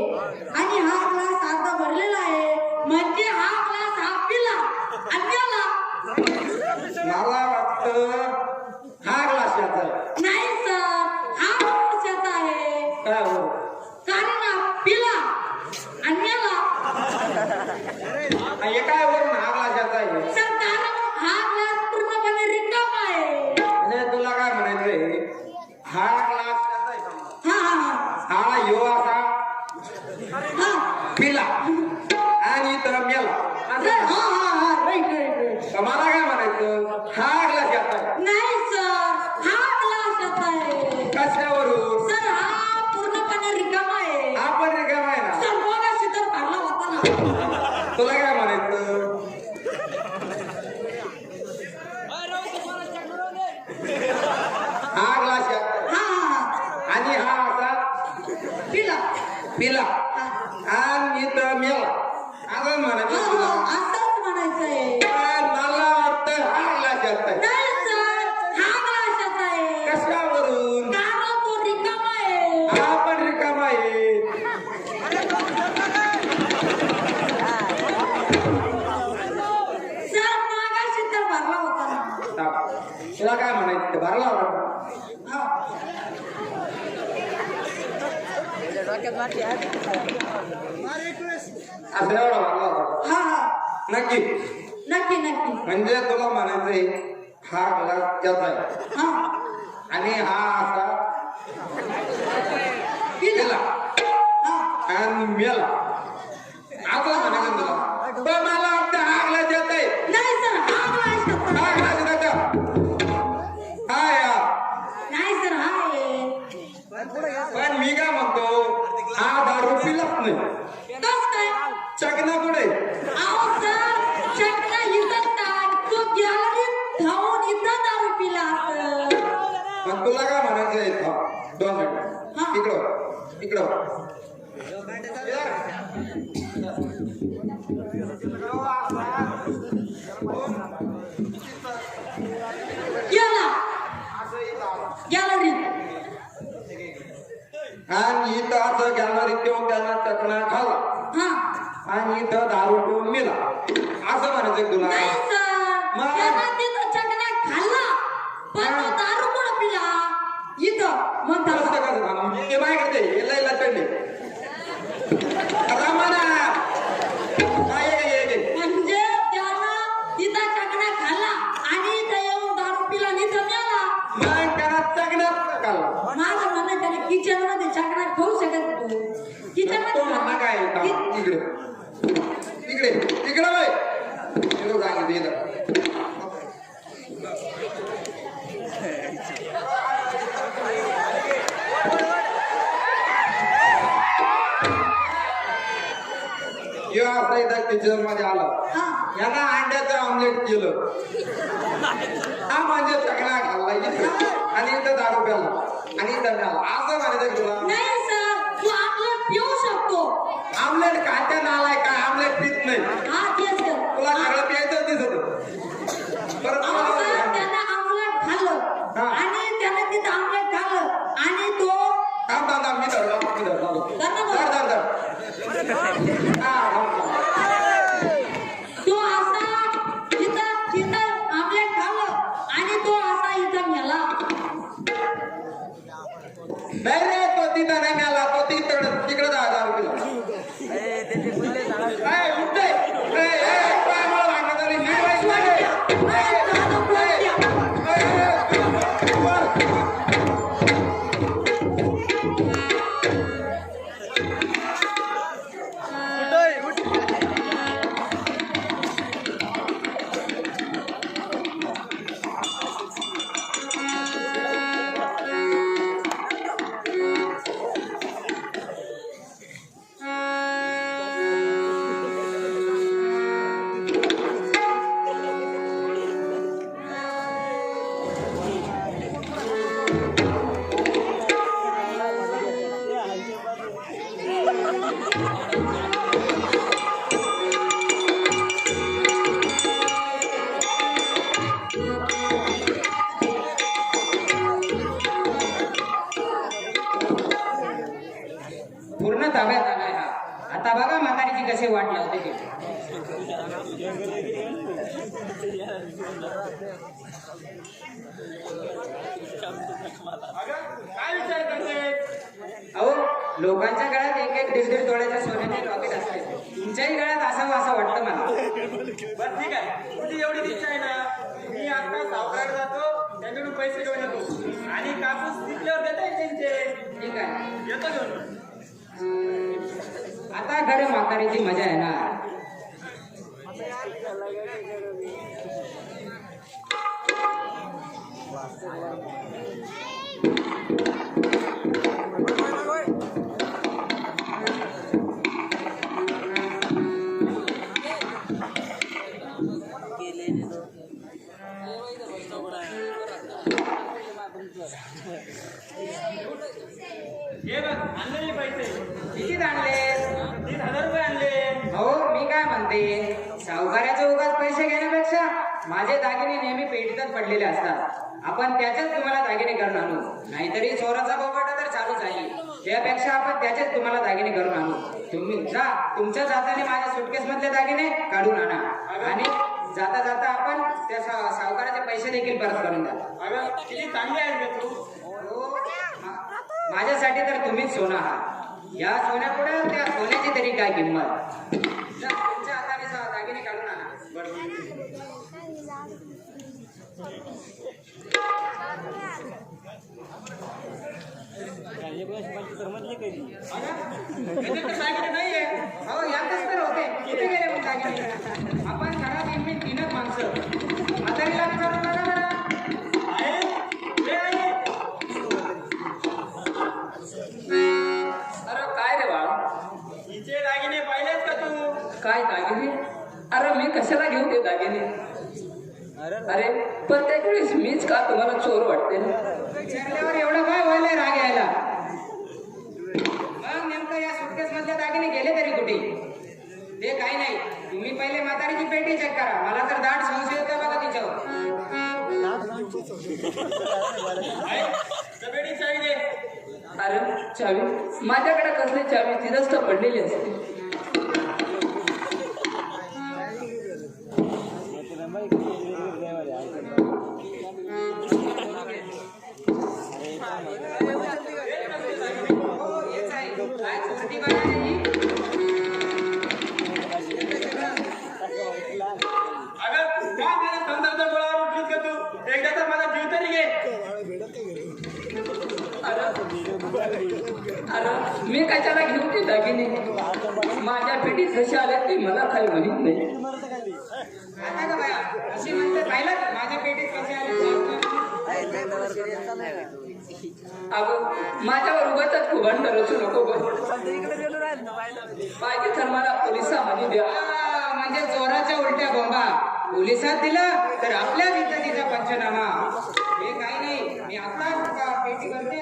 आणि हा ग्लास अर्धा भरलेला आहे म्हणजे हा ग्लास हा पिला अन्याला मला वाटतं हा ग्लास याचा आहे. नाही सर हा वर्षाचा आहे काय हो कारण हा पिला अन्याला हे काय वरून हा ग्लास याचा आहे सर कारण हा ग्लास पूर्णपणे रिकामा आहे म्हणजे तुला काय म्हणायचंय हा ग्लास याचा आहे समजा. हा हा यो असा हा पिला आणि तर मेला राईट राईट मला काय म्हणायचं हा ग्लास याचा आहे नाही सर हा ग्लास येत आहे कशावरून सर हा पूर्णपणे रिकामा आहे हा पण रिकामा आहे ना सर मगाशी तर भरला होता ना तुला काय म्हणायचं हा ग्लास याचा हा आणि हा असा पिला पिला आणि तर मेला असं म्हणायचं तुला असंच म्हणायचंय पण मला वाटतं हा ग्लास याचा आहे नाही सर हा ग्लास येत आहे कशावरून कारण तो रिकामा आहे हा पण रिकामा आहे सर मगाशी तर भरला होता ना तुला काय म्हणायचं भरला होता असं एवढा भरला होता हा नक्की नक्की नक्की म्हणजे तुला म्हणायचंय हा ग्लास त्याचा आहे हा आणि हा असा पिला हा आणि मेला असं म्हणायचं तुला पण मला वाटतं हा ग्लास येत आहे नाही सर हा ग्लास येत आहे. हा ग्लास येत हा या नाही सर हा आहे पण मी काय म्हणतो हा दारू पिलाच नाही कस काय चकना कुठे अहो सर चक्र इथं ताट तो गॅलरीत धावून इथं दारू पिला असं पण तुला काय म्हणायचंय 2 मिनिट हा. इकडं गेला गॅलरीत आणि इथं असं गॅलरीत येऊन त्यांना चकना खाला हा आणि इथं दारू पिऊन मिला असं म्हणायचं तुला नाही सर मग? त्यानं तिथं चकना खाल्ला पण तो दारू कोण पिला इथं मग कसं कसं ते माहिती चढले इकडे इकडे इकडे बाय इकडे सांगितलं इथं या असा एकदा किचन मध्ये आला यांना अंड्याचं ऑमलेट केलं हा म्हणजे सगळा खाल्ला इथं आणि इथं दारू प्याला आणि इथं प्याला असं म्हणायचं तुला नाही सर तू आमलेट पिऊ शकतो आमलेट खात्या नालाय का आमलेट पित नाही हा तेच कर तुला सगळं प्यायचं दिसत परत अहो, तुला सर, त्यानं आमलेट खाल्लं हा. आणि त्यानं तिथं आमलेट खाल्लं आणि तो थांब थांब थांब मी धरला धर ना बरं. धर धर धर हा तो असा तिथं आमलेट खाल्लं आणि तो असा इथं मेला नाही रे तो तिथं नाही मिळाला तो तिकडे जा दारू पिला काय उठते काय मला भांडण झाली नाही माहित नाही. पूर्ण ताब्यात आलाय हा. आता बघा म्हातारीची कसे वाट लावते ते. काय विचार करते अहो लोकांच्या गळ्यात एक एक दीड तोळ्याच्या सोन्याचे लॉकेट असते तुमच्याही गळ्यात असावं असं वाटतं मला. बरं ठीक आहे तुझी एवढी इच्छा आहे ना मी आता सावकाराकडे जातो त्यांच्याकडून पैसे घेऊन येतो आणि कापूस विकल्यावर देता येईल त्यांचे ठीक आहे येतो घेऊन आता खरं म्हातारीची मजा आहे ना. हे बघ आणलेले पैसे किती आणले? 30,000 रुपये आणले हो मी काय म्हणते सावकाराचे उगाच पैसे घेण्यापेक्षा माझे दागिने नेहमी पेटीतच पडलेले असतात. आपण त्याच्याच तुम्हाला दागिने करून आणू नाहीतरी चोराचा बोबाटा तर चालूच आहे. त्यापेक्षा आपण त्याच्याच तुम्हाला दागिने करून आणू. तुम्ही जा तुमच्या जाताने माझ्या सुटकेस मधले दागिने काढून आणा आणि जाता जाता आपण त्या सावकाराचे पैसे देखील परत करून द्या. अगं किती चांगली आहे का तू हो, माझ्यासाठी तर तुम्हीच सोना आहात. या सोन्यापुढे त्या सोन्याची तरी काय किंमत. जा, तुमच्या हाताने दागिने काढून आणा. दागिने नाहीये हो यातच तर होते. कुठे गेले मग दागिने? आपण घरात इनमिन तीनच माणसं. म्हातारीला विचारून बघा जरा. आहे हे आहे अरे काय रे बाळा हिचे दागिने पाहिलेत का तू काय दागिने? अरे मी कशाला घेऊ ते दागिने? अरे प्रत्येक वेळेस मीच का तुम्हाला चोर वाटते? विचारल्यावर एवढं काय व्हायला राग यायला? मग नेमकं या सुटकेस मधले दागिने गेले तरी कुठे? ते काही नाही तुम्ही पहिले म्हातारीची पेटी चेक करा. मला तर दाट संशय होता बघा तिच्यावर. सगळी चावी दे अरे चावी माझ्याकडे कसली चावी? तिथंच तर पडलेली असते. हो हेच आहे. काय चोरटी बाई आहे ही? अगं काय माझ्या संदर्भाच्या बोळावर उठलीस का तू एकदा तर माझा जीव तरी घे अरे मी कशाला घेऊ ते दागिने? माझ्या पेटीत कसे आले ते मला काही माहित नाही. आता का बाया अशी म्हणते पाहिलं का? माझ्या पेटीत कसे आले? अगं माझ्यावर उगाच कुभांड रचू नको ग. पाहिजे तर मला पोलिसांमध्ये द्या. म्हणजे चोराच्या उलट्या बोंबा पोलिसात दिलं तर आपल्या इज्जतीचा पंचनामा. हे काही नाही, मी आता पेटी करते.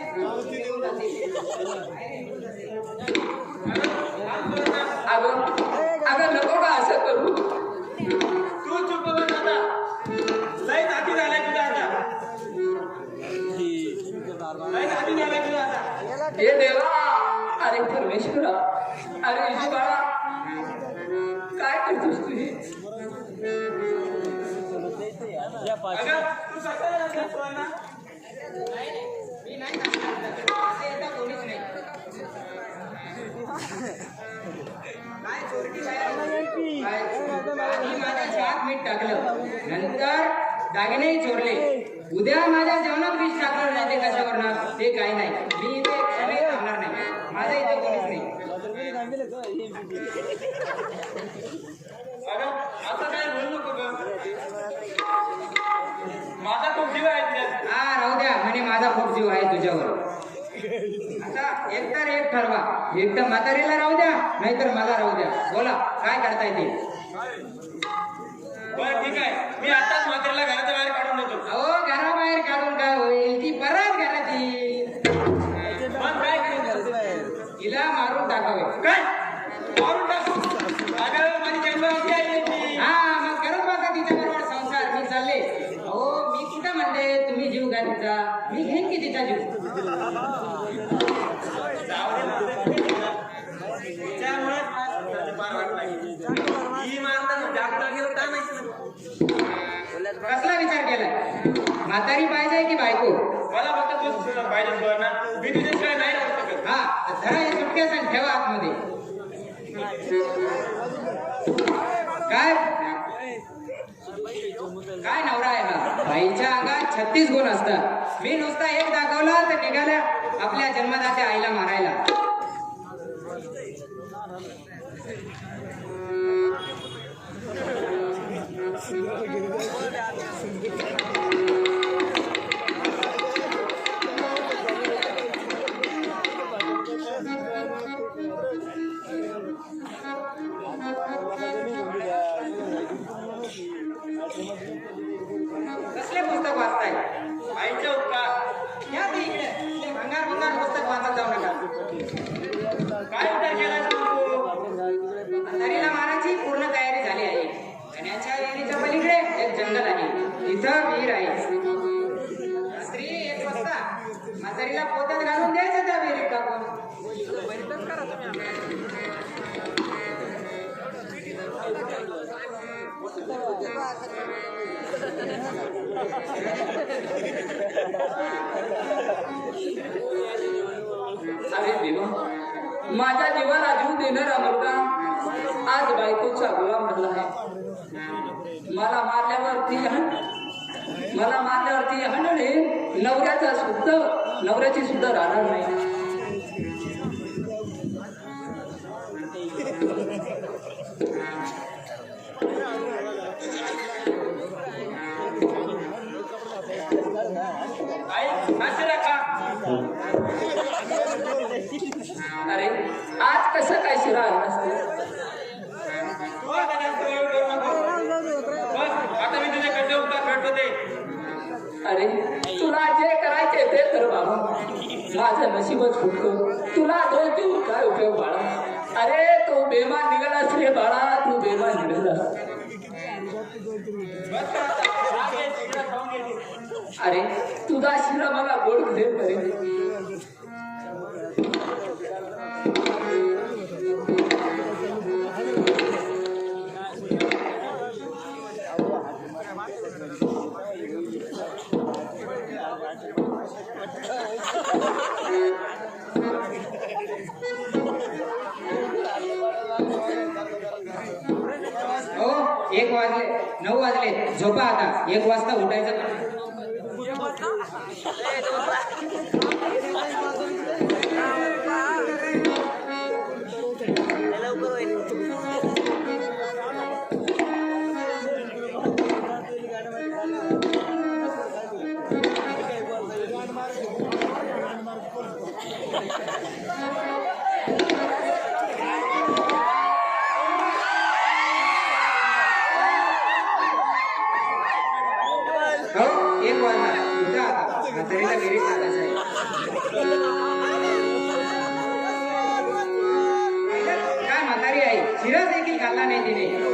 अगं नको का असं करू. तू चुप बस आता. लय जाती झालाय तुझा आता. लय जाती झालाय तुझा आता. हे देवा, अरे परमेश्वरा, अरे इशू बाळा, काय करतोस तू हे? अगं तू सकाळी जातो ना. मी नाही करणार. असं येता कोणीच नाही. काय चोरटी आधी माझ्या चहात मीठ टाकलं, नंतर दागिनेही चोरले. उद्या माझ्या जेवणात मीठ टाकलं नाही ते कशावरणार ते काही नाही. मी इथे क्षणी थांबणार नाही. माझ्या इथे कोणीच नाही. अगं आता काय बोलू नको ग. माझा खूप जीव आहे तुझ्यात. हा राहू द्या म्हणे माझा खूप जीव आहे तुझ्यावर. आता एकतर एक ठरवा, एक तर म्हातारीला राहू द्या नाहीतर मला राहू द्या. बोला काय करताय ते. बरं ठीक आहे, मी आताच म्हातारीला घराच्या बाहेर काढून देतो. अहो घराबाहेर काढून काय होईल, ती परत घरात येईल. पण काय करेल? तिला मारून टाकावे. काय मारून टाकू? अगं माझी जन्मावरती आहे ती. हा मग करत बघा तिच्या बरोबर संसार. मी चालले. हो मी कुठं म्हणते तुम्ही जीव घ्या तिचा, मी घेईन की तिचा जीव. त्यामुळे फार वाट लागली. ही मारताना जागला गेलो काय माहिती ना. कसला विचार केलाय? म्हातारी पाहिजे की बायको? मला फक्त तूच पाहिजे सुवर्ण. मी तुझ्याशिवाय नाही राहू शकत. हा धरा हे सुटकेस आणि ठेवा आतमध्ये. काय काय नवरा आहे हा? बाईच्या अंगात 36 गुण असतात. मी नुसता एक दाखवला तर निघाल्या आपल्या जन्मदात्या आईला मारायला. कसले पुस्तक वाचताय? आईच्या उपकार. या ते इकडे. ते भंगार भंगार पुस्तक वाचत जाऊ नका. काय विचार केला तू? म्हातारीला मारायची पूर्ण तयारी झाली आहे. गण्याच्या विहिरीच्या पलीकडे एक जंगल आहे, तिथं विहीर आहे. रात्री 1 वाजता म्हातारीला पोत्यात घालून द्यायचं त्या विहिरीत टाकून. अरे देवा, माझ्या जीवाला जीव देणारा मुलगा आज बायकोचा गुलाम झाला आहे. मला मारल्यावरती हंडणे नवऱ्याची सुद्धा राहणार नाही. आई नाशिरा का? अरे आज कसं काय शिरा आणलास तू? तू आता जास्त वेळ करू नको. बस आता मी तुझे कसे उपकार फेडतो ते. अरे तुला जे करायचे ते कर बाबा. माझं नशीबच फुटलं. तुला दोष देऊन काय उपयोग बाळा. अरे तू बेमान निघालास रे बाळा, तू बेमान निघालास. बस कर आता. राग आहे, शिरा खाऊन घे. अरे तुझा शिरा मला गोड करेल बरे. हो 1 वाजले, 9 वाजले. झोपा आता. 1 वाजता उठायचं. लवकर होईल. एक वाजला उठा आता म्हातारीला घरी चालायचं आहे. काय म्हातारी आहे शिरा देखील खाल्ला नाही तिने.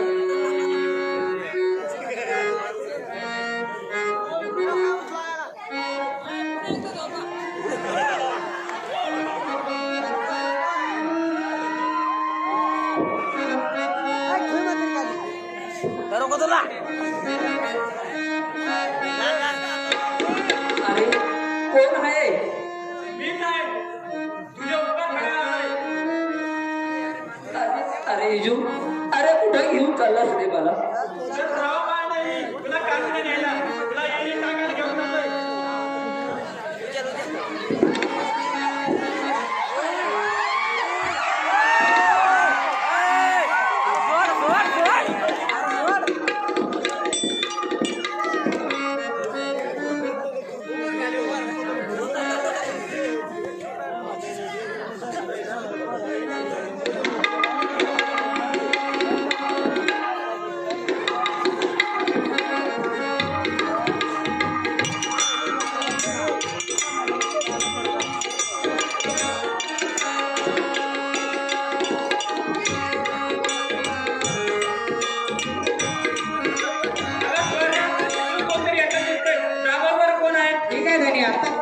अरे कोण आहे? मी काय तुझ्या उपर खड्या आहे. अरे इजू, अरे कुठं घेऊन चाललास रे मला? तर राव काय नाही तुला काढून न्यायला तुला येईल टाकायला घेऊन जातोय. कोणतरी येतात दिसतंय. जागोवर कोण आहे? ठीक आहे धनी आता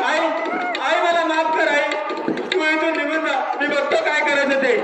आई आई मला माफ कर आई. तू इथून निघून जा. मी बघतो काय करायचं ते.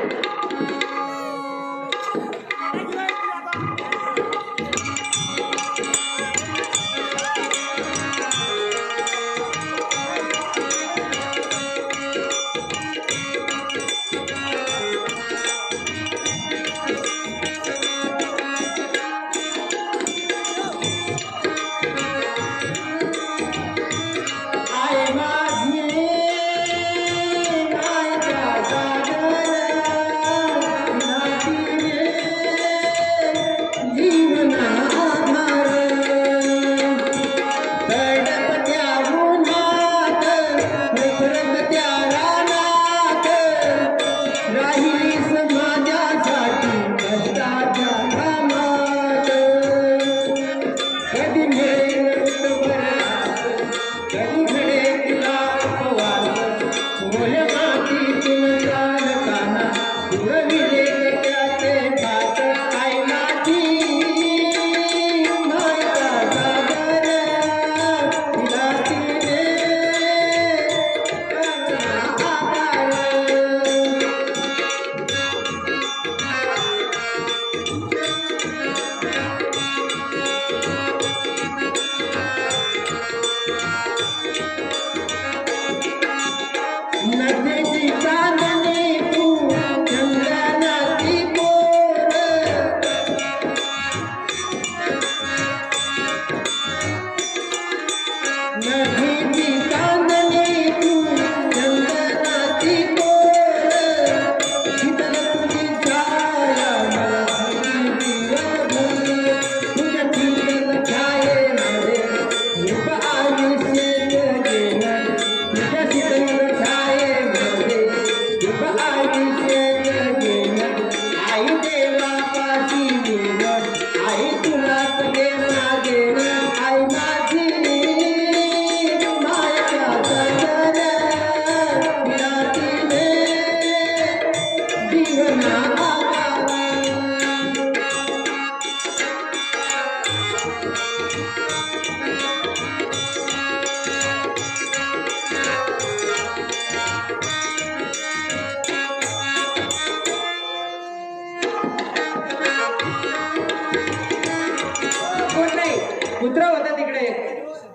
कुत्रा होता तिकडे.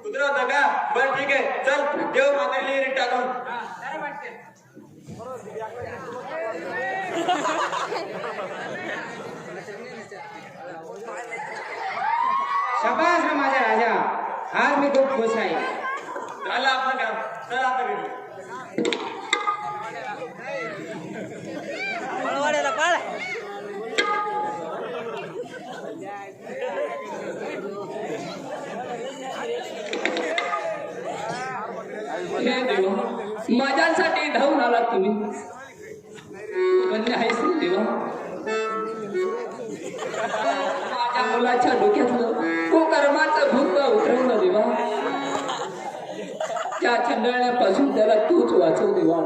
कुत्रा होता का? बरं ठीक आहे चल देव म्हातारीला रीट टाकून. शाबास रे माझा राजा, आज मी खूप खुश आहे. झालं आपलं काम. चल आता घरी. हे देवा, माझ्यासाठी धावून आलात तुम्ही. धन्य आहेस रे देवा. माझ्या मुलाच्या डोक्यातलं कुकर्माचं भूत उतरवलं देवा. त्या चंडळण्यापासून त्याला तूच वाचव देवा.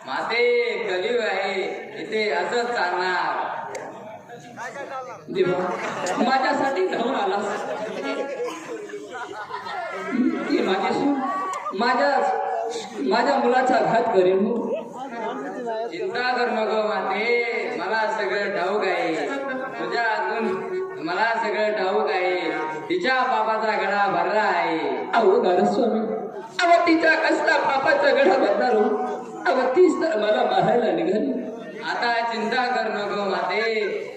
माते कलियुग आहे, इथे असंच चालणार. देवा, माझ्यासाठी धावून आलास. ती माझ्या मुलाचा घात करेन. चिंता करू नको माते, मला सगळं ठाऊक आहे. तुझ्या हातून मला सगळं ठाऊक आहे. तिच्या बापाचा गडा भरला आहे. अहो नारस्वामी, अहो तिचा कसला पापाचा गडा भरणार हो. अहो तीच तर मला मारायला निघाली. आता चिंता करू नको माते,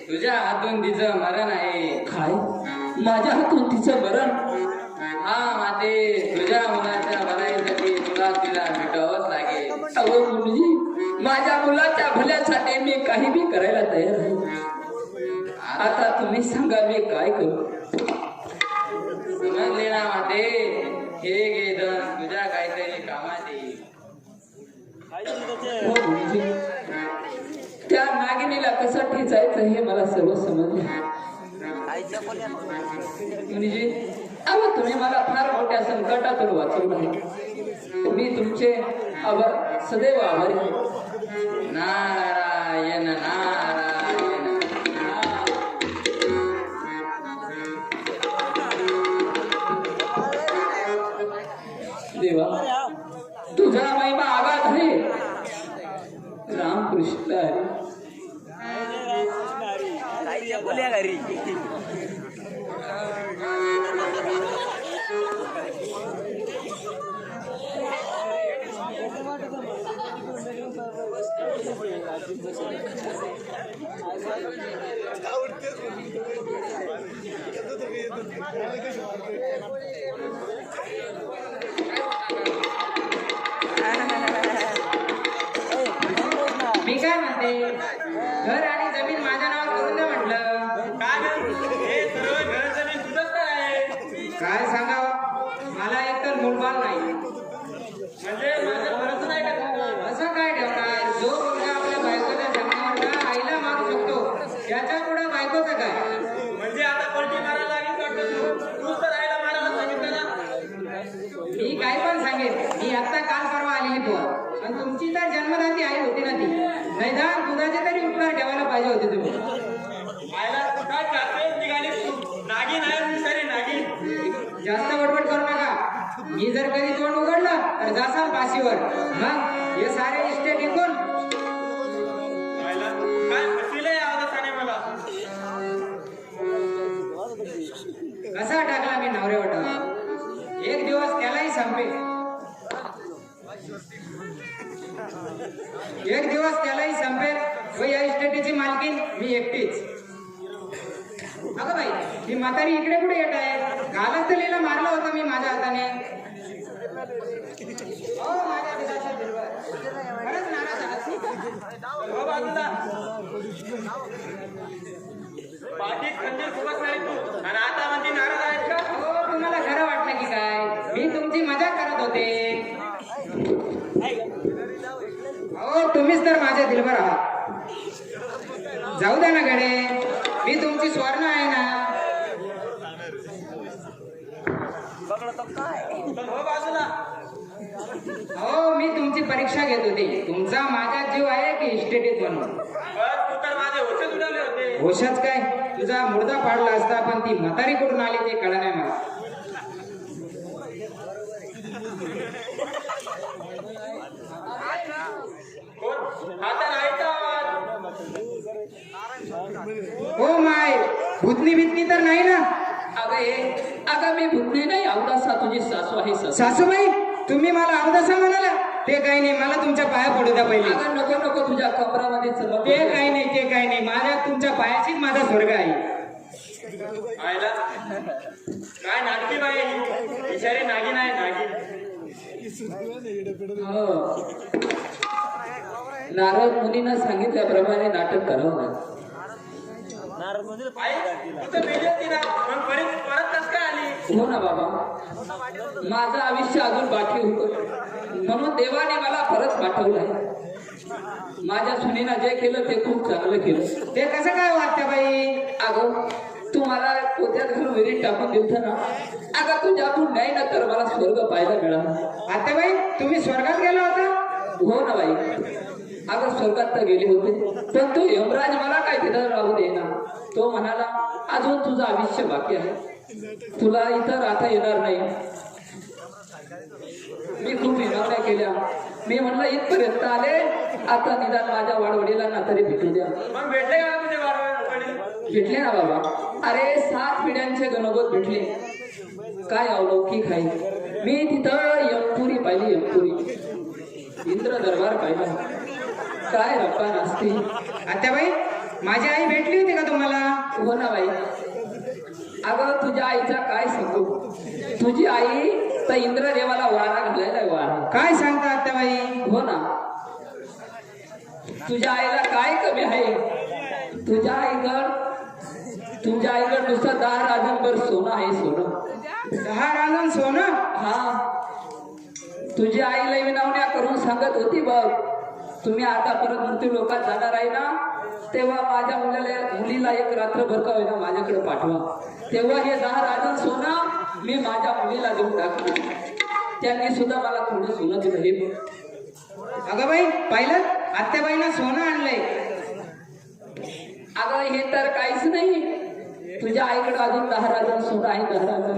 तुझ्या हातून तिचं मरण आहे. काय माझ्या हातून तिचं मरण? हा माते, तुझ्या मुलाच्या भलाईसाठी तुला तिला भेटावंच लागेल. अहो मुलगी, माझ्या मुलाच्या भल्यासाठी मी काही बी करायला तयार आहे. आता तुम्ही सांगा मी काय करू? समजले ना माते, हे घे धन, तुझ्या काहीतरी कामात येईल. हो गुरुजी, त्या नागिनीला कसं ठेचायचं हे मला सर्व समजले. गुरुजी, अहो तुम्ही मला फार मोठ्या संकटातून वाचवलं आहे. मी तुमचे सदैव आभारी आहे. नारायण नारायण. देवा, तुझा महिमा आगाध आहे. रामकृष्ण हरी. मी काय म्हणते, घर आणि जमीन माझ्या नावावर करून दे म्हटलं. काय बे? हे सर्व घर जमीन तुझंच तर आहे. काय सांगावं, मला एकतर मूलबाल नाही. म्हणजे माझं खरंच नाही का तुझं? असं काय ठेवणार? जो मुलगा आपल्या बायकोच्या जन्मावर आईला मागू शकतो, त्याच्या पुढे बायकोचं काय? म्हणजे आता पलटी मारायला लागेल वाटतं. तूच तर आईला मारायला सांगितलं ना. मी काय पण सांगेन. मी आता काल परवा आलेली पोर, आणि तुमची तर जन्मदाती आई होती ना ती. मैदान दुधाचे तरी उपकार ठेवायला पाहिजे होते तुम्ही. आईला काय चालतेच निघाली तू. नागिन आहे मी सारी नागिन. जास्त बडबड करू नका. मी जर कधी तोंड उघडलं तर जासाल फाशीवर. मग हे सारे इस्टेट विकून आईला काय फसिलंय आवाजाने मला. कसा टाकला मी नवऱ्यावर. एक दिवस त्यालाही संपेल. एक दिवस त्यालाही संपेल व या इस्टेटीची मालकीन मी एकटीच. अगं बाई, ही म्हातारी इकडे कुठे येत आहे? कालच तर लिला मारलं होतं मी माझ्या हाताने. हो माझ्या पिताच्या दिलवर. खरंच नाराज आहात? हो बाजूला. पाठीत खंजीर फुगत नाही तू आणि आता म्हणते नाराज आहेत का? हो, तुम्हाला खरं वाटलं की काय? मी तुमची मजा करत होते. हो, तुम्हीच तर माझ्या दिलभर आहात. जाऊ द्या ना गडे, मी तुमची स्वर्ण आहे ना. हो बाजूला. हो, मी तुमची परीक्षा घेत होते. तुमचा माझ्यात जीव आहे की इस्टेटीत बनवून? बस तू तर माझे होशच उडवले होते. होशाच काय, तुझा मुर्दा पाडला असता, पण ती म्हातारी कुठून आली ते कळलं नाही मला. आता नाही हो माय, भूतनी बितनी तर नाही ना? अगं मी भुतणी नाही, अवदासा तुझी सासू आहे. सासूबाई, तुम्ही मला अवदसा म्हणाला ते काही नाही, मला तुमच्या पाया पडू द्या पहिले. अगं नको नको, तुझ्या कमरामध्ये चमक ते काही नाही, ते काही नाही, माझ्या तुमच्या पायाशीच माझा स्वर्ग आहे. आयला काय नाटकी बाई बिचारी नागिन आहे नागिन. हो. नारद मुनीनं सांगितल्याप्रमाणे नाटक करावं लागेल. आई तू तर मेली होती ना, मग परत परत कस काय आली? हो ना बाबा, माझं आयुष्य अजून बाकी होतं म्हणून देवाने मला परत पाठवलंय. माझ्या सुनीनं जे केलं ते खूप चांगलं केलं. ते कसं काय वाटतं बाई? अगं तू मला पोत्यात घालून विहिरीत टाकून दिलत ना, अगं तुझ्यातून नाही ना तर मला स्वर्ग पाहायला मिळाला. आता बाई तुम्ही स्वर्गात गेला होता? हो ना बाई, अगं स्वर्गात तर गेले होते, पण तो यमराज मला काय तिथं राहू दे ना. तो म्हणाला अजून तुझं आयुष्य बाकी आहे, तुला इथं राहता येणार नाही. मी खूप विनवण्या केल्या, मी म्हणलं इथपर्यंत आले, आता निदान माझ्या वाडवडीलांना तरी भेटू द्या. मग भेटले का तुझे वाडवडील? भेटले ना बाबा, अरे 7 पिढ्यांचे गणगोत भेटले. काय अवलौकिक आहे. मी तिथं यमपुरी पाहिली, यमपुरी इंद्र दरबार पाहिला. काय रप्पा नाचते. आता बाई माझी आई भेटली होती का तुम्हाला? हो ना बाई, अगं तुझ्या आईचा काय सांगू. तुझी आई तर इंद्रदेवाला वारा घालायला वारा. काय सांगता आता बाई? हो ना, तुझ्या आईला काय कमी आहे. तुझ्या आईकडं नुसतं 10 राजांवर सोनं आहे, सोनं. 10 राजन सोनं? हा, तुझी आई लई विनवण्या करून सांगत होती बघ, तुम्ही आता परत मृत्यू लोकात जाणार आहे ना, तेव्हा माझ्या मुलीला एक रात्रभर का होईना माझ्याकडे पाठवा. तेव्हा हे 10 राजन सोनं मी माझ्या मुलीला देऊन टाकणार. त्यांनी सुद्धा मला थोडं सोनं दिलं. हे बघ. अगं बाई पाहिलं, आत्याबाईनं सोनं आणलंय. अगं हे तर काहीच नाही, तुझ्या आईकडे अजून 10 राजन सोनं आहे. 10 राजन